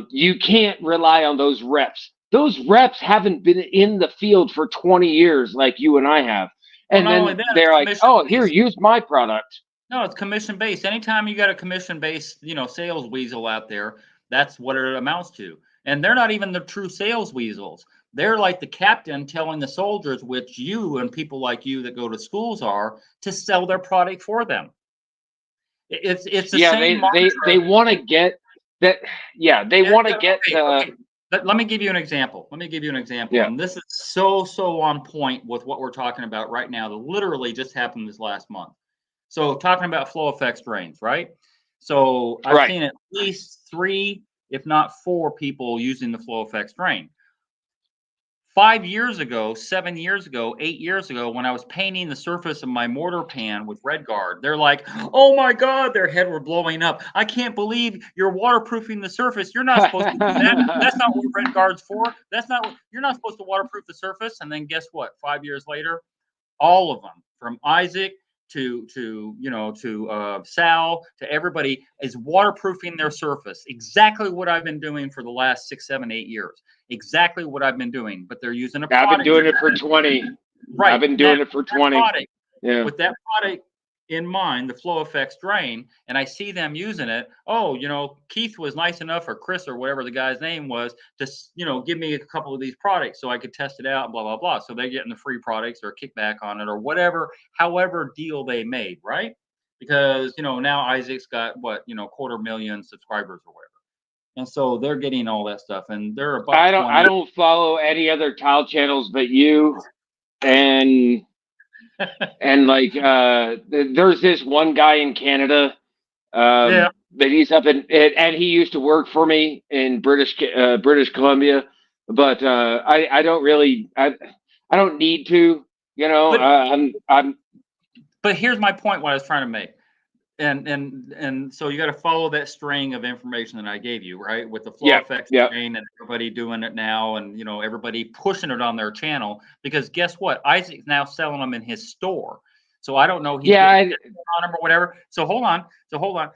You can't rely on those reps. those reps haven't been in the field for 20 years like you and I have. Well, And not only then that, it's they're like, commission oh, here, based. use my product. No, it's commission based. Anytime you got a commission based, sales weasel out there, that's what it amounts to. And they're not even the true sales weasels. They're like the captain telling the soldiers, which you and people like you that go to schools are, to sell their product for them. It's the Yeah, same they mantra. want to get that. Yeah, they want to get Okay, the. okay. Let me give you an example. Let me give you an example. Yeah, And this is so on point with what we're talking about right now. That literally just happened this last month. So talking about flow effects drains, right? So I've right. seen at least 3, if not 4 people using the flow effects drain. 5 years ago, 7 years ago, 8 years ago, when I was painting the surface of my mortar pan with Red Guard, they're like, "Oh my God," their head were blowing up. "I can't believe you're waterproofing the surface. You're not supposed to do that. That's not what Red Guard's for. That's not what you're not supposed to waterproof the surface." And then guess what? 5 years later, all of them, from Isaac to Sal to everybody, is waterproofing their surface. Exactly what I've been doing for the last 6, 7, 8 years. Exactly what I've been doing, but they're using a I've been product. doing it for 20. I've Right been now, doing it for 20. product Yeah. with that product in mind, the flow effects drain, and I see them using it. Oh, Keith was nice enough, or Chris, or whatever the guy's name was, to give me a couple of these products so I could test it out. Blah blah blah. So they're getting the free products or a kickback on it or whatever, however deal they made, right? Because now Isaac's got what 250,000 subscribers or whatever, and so they're getting all that stuff, and they're a buck I 20. don't follow any other tile channels but you and like there's this one guy in Canada Yeah, that he's up in and he used to work for me in British Columbia, but I don't really I don't need to, but I'm but here's my point. What I was trying to make. And so you got to follow that string of information that I gave you, right? With the flow yeah, effects yeah. string and everybody doing it now, and everybody pushing it on their channel. Because guess what? Isaac's now selling them in his store. So I don't know, he's Yeah, getting a discount on them or whatever. So hold on.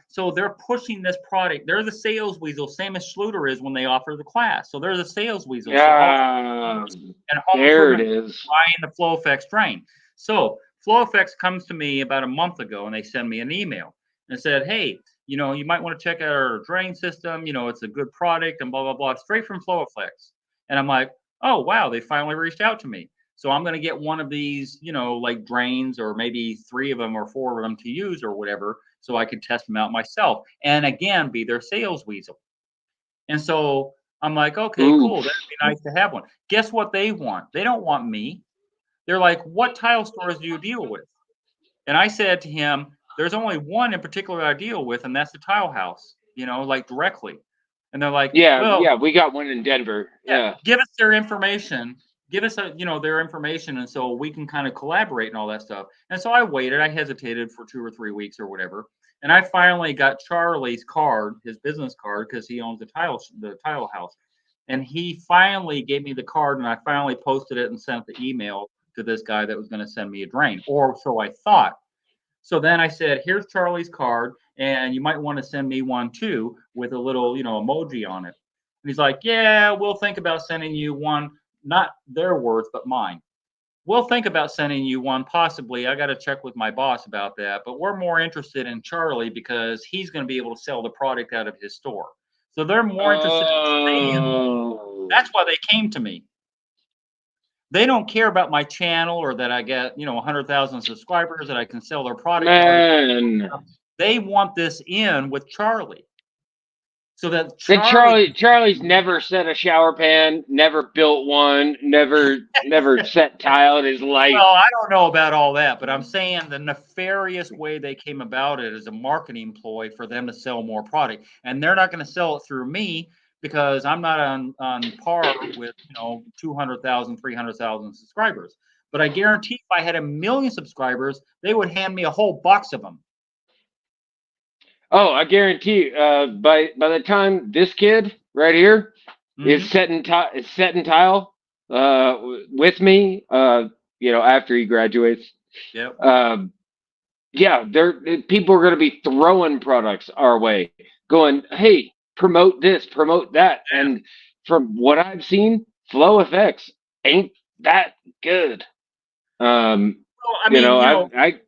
So they're pushing this product. They're the sales weasel, same as Schluter is when they offer the class. So they're the sales weasel. So all yeah, and home there it improvement is. buying the flow effects drain. So flow effects comes to me about a month ago, and they send me an email and said, "Hey, you might want to check out our drain system. It's a good product and blah blah blah." Straight from flow effects, and I'm like, "Oh wow, they finally reached out to me." So I'm going to get one of these, like drains, or maybe 3 of them or 4 of them to use or whatever, so I could test them out myself, and again be their sales weasel. And so I'm like, okay, Ooh. cool. That'd be nice to have one. Guess what they want? They don't want me. They're like, what tile stores do you deal with? And I said to him, there's only one in particular I deal with, and that's the tile house, like directly. And they're like, Yeah, well, yeah, we got one in Denver. yeah, Yeah. give us their information. Give us their information, and so we can kind of collaborate and all that stuff. And so I waited. I hesitated for 2 or 3 weeks or whatever, and I finally got Charlie's card, his business card, because he owns the tile house. And he finally gave me the card, and I finally posted it and sent the email to this guy that was going to send me a drain, or so I thought. So then I said, "Here's Charlie's card, and you might want to send me one too with a little, emoji on it." And he's like, "Yeah, we'll think about sending you one." Not their words, but mine. "We'll think about sending you one, possibly. I got to check with my boss about that, but we're more interested in Charlie because he's going to be able to sell the product out of his store." So they're more interested in seeing. Oh, That's why they came to me. They don't care about my channel or that I get, 100,000 subscribers, that I can sell their product to other man. people. They want this in with Charlie, so that And Charlie. Charlie's never set a shower pan, never built one, never set tile in his life. Well, I don't know about all that, but I'm saying the nefarious way they came about it is a marketing ploy for them to sell more product, and they're not going to sell it through me because I'm not on par with 200,000, 300,000 subscribers. But I guarantee if I had 1 million subscribers, they would hand me a whole box of them. Oh, I guarantee you, by the time this kid right here Hmm. is set in tile with me, after he graduates, Yep. um, yeah, people are going to be throwing products our way, going, "Hey, promote this, promote that." And from what I've seen, flow effects ain't that good. Um, Well, I you mean, know, you know, I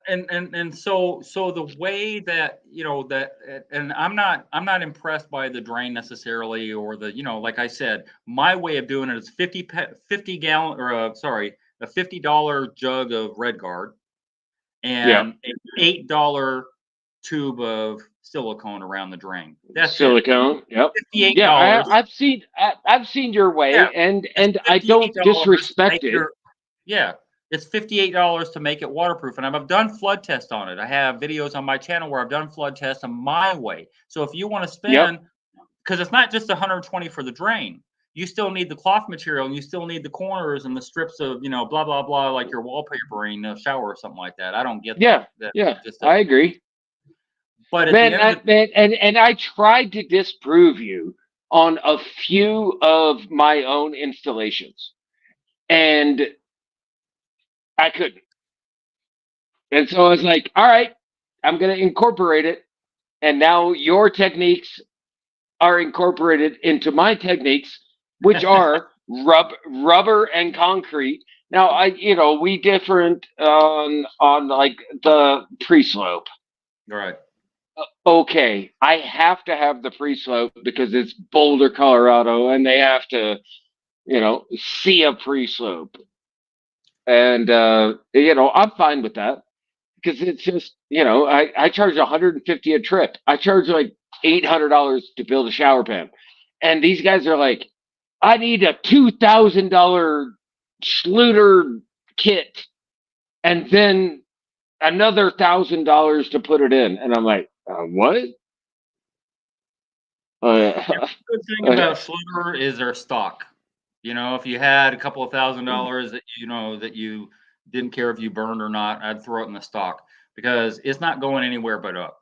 and so the way that and I'm not impressed by the drain necessarily, or the, like I said, my way of doing it is 50 gallon, or sorry, a $50 jug of Red Guard yeah, and an $8 tube of silicone around the drain. That's it. silicone. Yep. Yeah, $58. I've seen your Yeah, way, it's and I don't $58 to make disrespect it. your yeah, it's $58 to make it waterproof, and I've done flood tests on it. I have videos on my channel where I've done flood tests on my way. So if you want to Yep. spend, because it's not just 120 for the drain. You still need the cloth material, and you still need the corners and the strips of, blah blah blah, like your wallpapering a shower or something like that. I don't get that. Yeah. That Yeah. just I doesn't. agree. But at the Man, end of the man, and I tried to disprove you on a few of my own installations, and I couldn't. And so I was like, all right, I'm going to incorporate it. And now your techniques are incorporated into my techniques, which are rubber and concrete. Now, we different on like the pre-slope. right, Okay, I have to have the pre-slope because it's Boulder, Colorado, and they have to, see a pre-slope. And I'm fine with that because it's just, I charge 150 a trip. I charge like $800 to build a shower pan, and these guys are like, I need a $2,000 Schluter kit, and then another $1,000 to put it in, and I'm like, what? Uh, good thing about Schluter is their stock. If you had a couple of $1,000 that that you didn't care if you burned or not, I'd throw it in the stock because it's not going anywhere but up.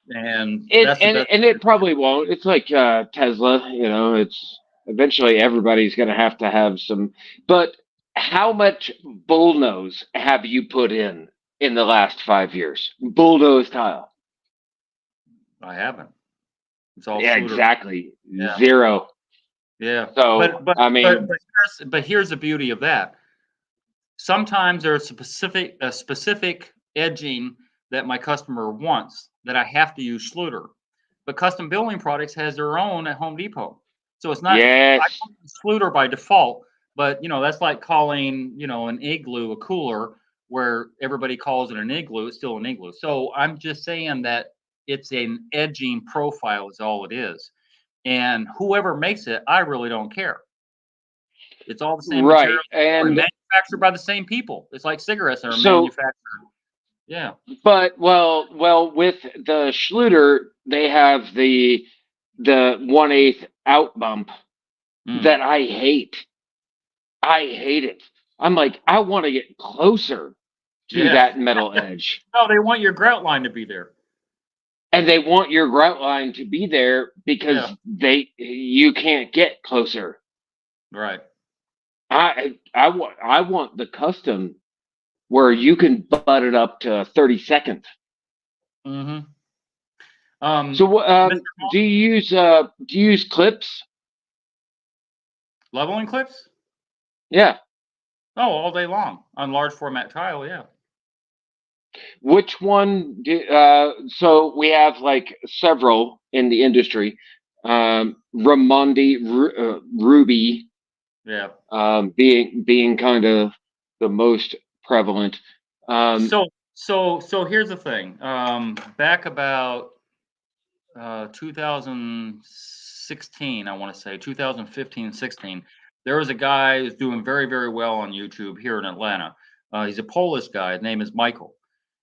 And It that's the best. and it probably won't. It's like Tesla, it's eventually everybody's going to have some. But how much bullnose have you put in the last 5 years? Bullnose tile. I haven't. It's all Yeah, Schluter. exactly. Yeah, Zero. yeah. So But I but mean, but here's the beauty of that. Sometimes there's a specific edging that my customer wants that I have to use Schluter. But Custom Building Products has their own at Home Depot. So it's not I yes, don't use Schluter by default, but that's like calling, an igloo a cooler where everybody calls it an igloo, it's still an igloo. So I'm just saying that it's an edging profile is all it is. And whoever makes it, I really don't care. It's all the same material right. And manufactured by the same people. It's like cigarettes that are so, manufactured. Yeah. but well, with the Schluter, they have the 1/8 out bump Mm. that I hate. I hate it. I'm like, I want to get closer to Yeah. that metal edge. No, they want your grout line to be there. And they want your grout line to be there Yeah. because you can't get closer. Right. I want the custom where you can butt it up to 30 seconds. Mhm. So Mr. do you use clips? Leveling clips? Yeah. Oh, all day long on large format tile. Yeah. Which one so we have like several in the industry. Ramondi Ruby Yeah. being kind of the most prevalent. Um, So here's the thing. Back about 2016, I want to say 2015, 16. There was a guy who's doing very, very well on YouTube here in Atlanta. He's a Polish guy. His name is Michael.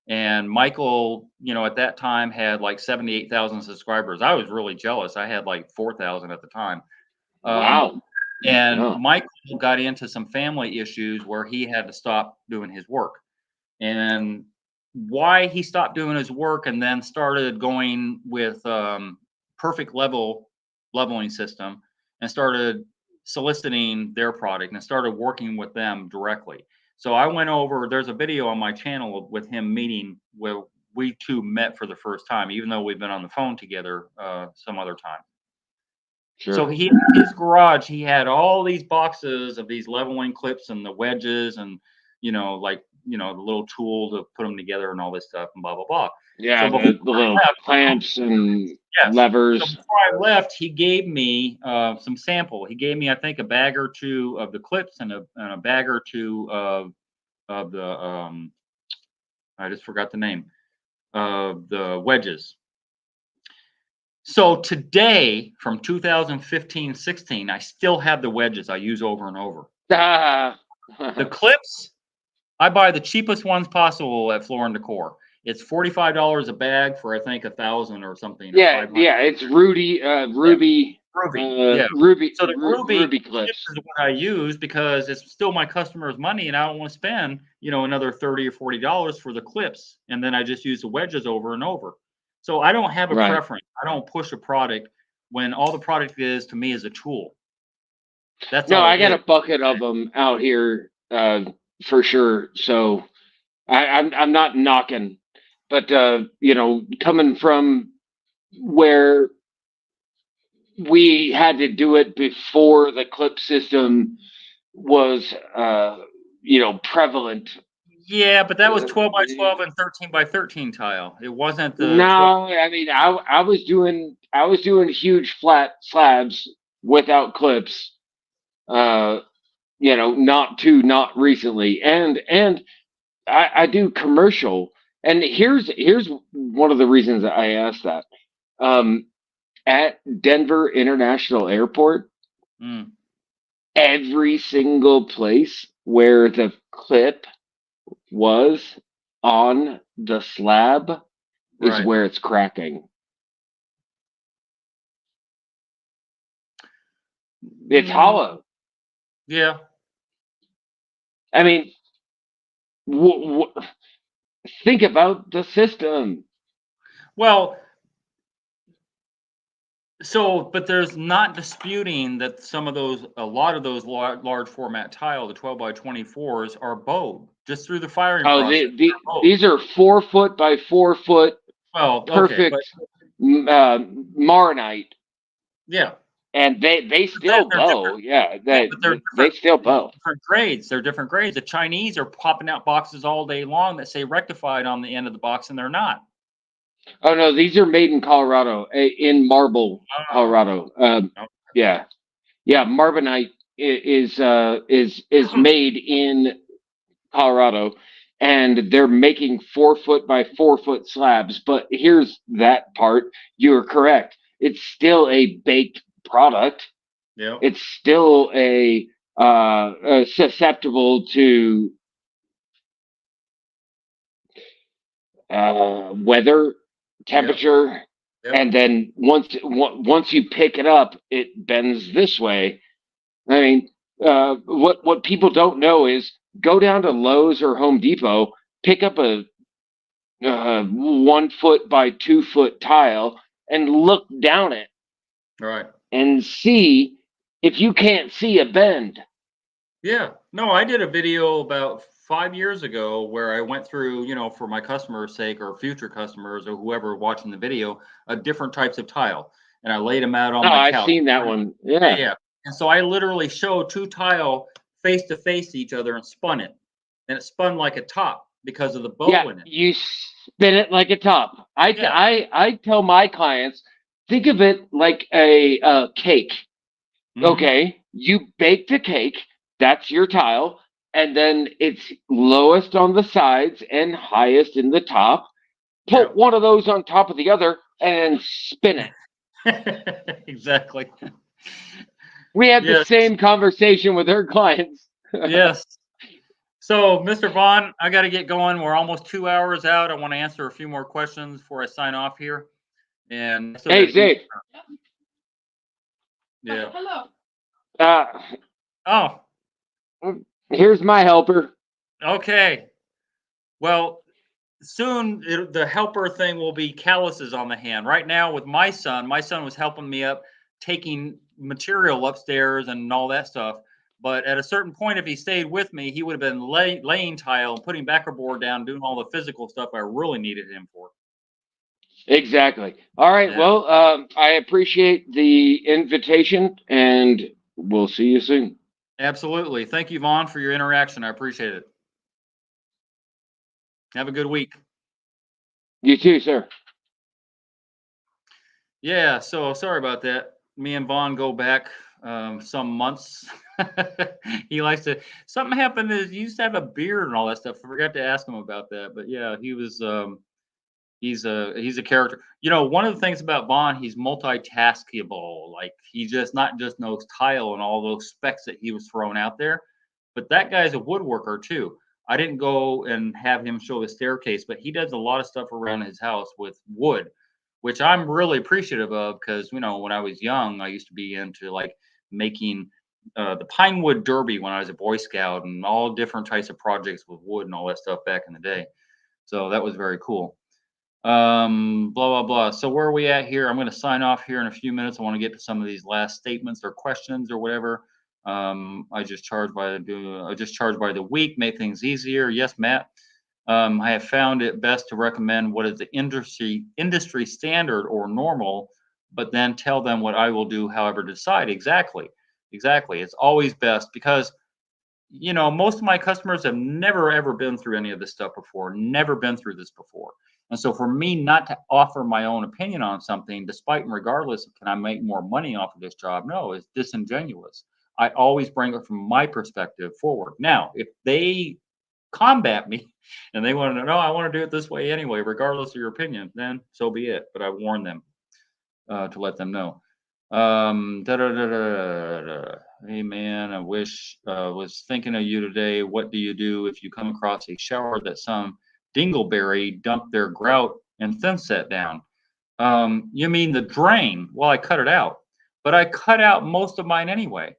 And Michael, at that time had like 78,000 subscribers. I was really jealous. I had like 4,000 at the time. Um, wow. and Yeah. Michael got into some family issues where he had to stop doing his work. And why he stopped doing his work and then started going with perfect leveling system and started soliciting their product and started working with them directly. So I went over, there's a video on my channel with him meeting where we two met for the first time, even though we've been on the phone together some other time. So Sure. his garage, he had all these boxes of these leveling clips and the wedges and like the little tool to put them together and all this stuff and blah blah blah. So Yeah, before the little I left, clamps and yes. So levers. before I left, he gave me some sample. He gave me, I think, a bag or two of the clips and a bag or two of the I just forgot the name of the wedges. So today, from 2015-16, I still have the wedges I use over and over. Ah. The clips, I buy the cheapest ones possible at Floor and Decor. It's $45 a bag for I think 1,000 or something or Yeah, 500. yeah, it's Rudy, Yeah, Ruby. Yeah. So the Ruby Ruby clips clips. is what I use because it's still my customer's money, and I don't want to spend another $30 or $40 for the clips, and then I just use the wedges over and over. So I don't have a Right. preference. I don't push a product when all the product is to me is a tool. That's No, all I it got is. a bucket of them out here, for sure. So I'm not knocking, but coming from where we had to do it before the clip system was, prevalent. Yeah, but that was Uh, 12 by 12 and 13 by 13 tile. It wasn't the 12. no, I mean, I was doing huge flat slabs without clips. Uh, not recently, and I do commercial, and here's one of the reasons I asked that. Um, at Denver International Airport, Mm, every single place where the clip was on the slab is right. where it's cracking. It's Mm, hollow. yeah. I mean, think about the system. Well, so, but there's not disputing that a lot of those large format tile, the 12 by 24s, are bowed just through the firing Oh, process. They're bowed. these are 4 foot by 4 foot Well, okay, but perfect Maronite, yeah, and they but then still they're different. bow. Yeah, Yeah, but they're they still bow. different grades. They're different grades. The Chinese are popping out boxes all day long that say rectified on the end of the box, and they're not. Oh no, these are made in Colorado, in Marble, Oh, Colorado. okay. Yeah, yeah, Marbonite is made in Colorado, and they're making 4 foot by 4 foot slabs. But here's that part: you're correct. It's still a baked product. Yep. It's still susceptible to weather, Yep. temperature, Yep. and then once you pick it up, it bends this way. I mean, what people don't know is go down to Lowe's or Home Depot, pick up a 1 foot by 2 foot tile, and look down it Right. and see if you can't see a bend. Yeah. No, I did a video about 5 years ago where I went through, for my customers' sake or future customers or whoever watching the video, different types of tile. And I laid them out on Oh, my I've couch. seen that one. Yeah, Yeah. yeah. And so I literally showed two tile face to face each other and spun it. And it spun like a top because of the Yeah, bow in it. you spin it like a top. Yeah. I tell my clients, think of it like a cake. Hmm. Okay, you bake the cake, that's your tile, and then it's lowest on the sides and highest in the top. Put Yep. one of those on top of the other and then spin it. Exactly. We had the Yes. same conversation with her clients. Yes. So, Mr. Vaughn, I got to get going. We're almost 2 hours out. I want to answer a few more questions before I sign off here. And I still got Hey, to eat. Zay. Yeah. Uh, Oh, here's my helper. okay. Well, soon the helper thing will be calluses on the hand. Right now, with my son was helping me up taking material upstairs and all that stuff. But at a certain point, if he stayed with me, he would have been laying tile, putting backer board down, doing all the physical stuff I really needed him for. Exactly. All right. Yeah, Well, I appreciate the invitation, and we'll see you soon. absolutely. Thank you, Vaughn, for your interaction. I appreciate it. Have a good week. You too, sir. Yeah, so sorry about that. Me and Vaughn go back some months. He likes to. Something happened. Is he used to have a beard and all that stuff. I forgot to ask him about that, but yeah, he was. He's a character. You know, one of the things about Vaughn, he's multitaskable. Like he just not just knows tile and all those specs that he was throwing out there, but that guy's a woodworker too. I didn't go and have him show his staircase, but he does a lot of stuff around his house with wood, which I'm really appreciative of because you know when I was young, I used to be into like making the pine wood derby when I was a Boy Scout and all different types of projects with wood and all that stuff back in the day. So that was very cool. Blah blah blah. So where are we at here? I'm going to sign off here in a few minutes. I want to get to some of these last statements or questions or whatever. I just charge by the week, make things easier. Yes, Matt. I have found it best to recommend what is the industry standard or normal, but then tell them what I will do, however decide. Exactly, exactly. It's always best because you know, most of my customers have never ever been through any of this stuff before, never been through this before. And so for me not to offer my own opinion on something, despite and regardless of can I make more money off of this job, no, it's disingenuous. I always bring it from my perspective forward. Now, if they combat me and they want to know, I want to do it this way anyway, regardless of your opinion, then so be it. But I warn them to let them know. Da, da, da, da, da, da. Hey man, I wish was thinking of you today. What do you do if you come across a shower that some dingleberry dumped their grout and thin set down? You mean the drain? Well, I cut it out, but I cut out most of mine anyway.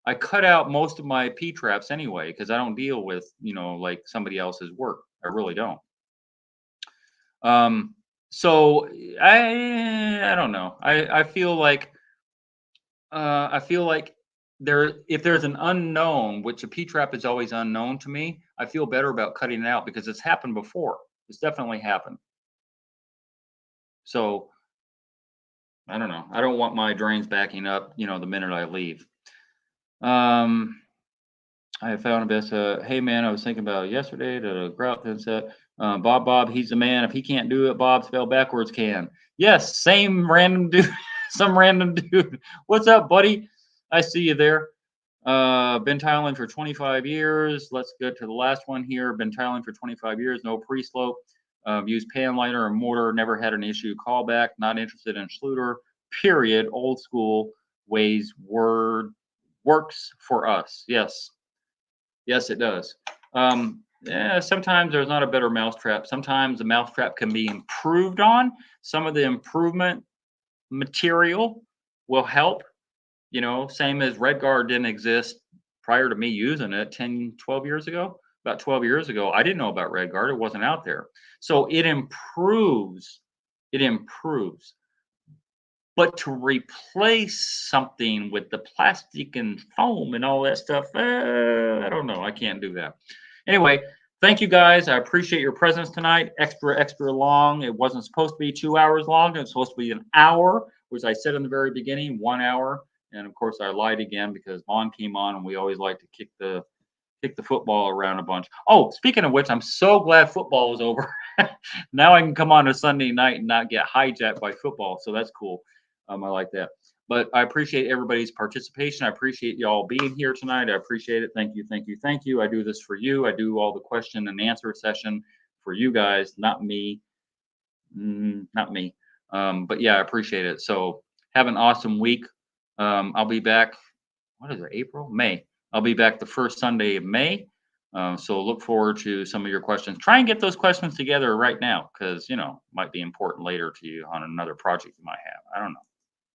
I cut out most of my P traps anyway because I don't deal with you know like somebody else's work. I really don't. Um, so I don't know. I feel like there if there's an unknown, which a P trap is always unknown to me, I feel better about cutting it out because it's happened before. It's definitely happened. So I don't know. I don't want my drains backing up, you know, the minute I leave. Um, I found a best. Hey man, I was thinking about it yesterday. The grout then said, Bob, he's the man. If he can't do it, Bob spell backwards can. Yes, same random dude, some random dude. What's up, buddy? I see you there. Been tiling for 25 years. Let's get to the last one here. Been tiling for 25 years. No pre-slope. Used pan liner and mortar. Never had an issue. Callback. Not interested in Schluter. Period. Old school ways. Word works for us. Yes. Yes, it does. Yeah, sometimes there's not a better mousetrap. Sometimes the mousetrap can be improved on. Some of the improvement material will help. You know, same as Redguard didn't exist prior to me using it 10, 12 years ago. About 12 years ago, I didn't know about Redguard. It wasn't out there. So it improves. It improves. But to replace something with the plastic and foam and all that stuff, I don't know. I can't do that. Anyway, thank you guys. I appreciate your presence tonight. Extra, extra long. It wasn't supposed to be 2 hours long. It was supposed to be an hour, which I said in the very beginning, 1 hour. And of course, I lied again because Vaughn came on, and we always like to kick the football around a bunch. Oh, speaking of which, I'm so glad football is over. Now I can come on a Sunday night and not get hijacked by football. So that's cool. I like that. But I appreciate everybody's participation. I appreciate y'all being here tonight. I appreciate it. Thank you, thank you, thank you. I do this for you. I do all the question and answer session for you guys, not me. Not me. But yeah, I appreciate it. So have an awesome week. I'll be back. What is it? April? May. I'll be back the first Sunday of May. So look forward to some of your questions. Try and get those questions together right now because you know might be important later to you on another project you might have. I don't know.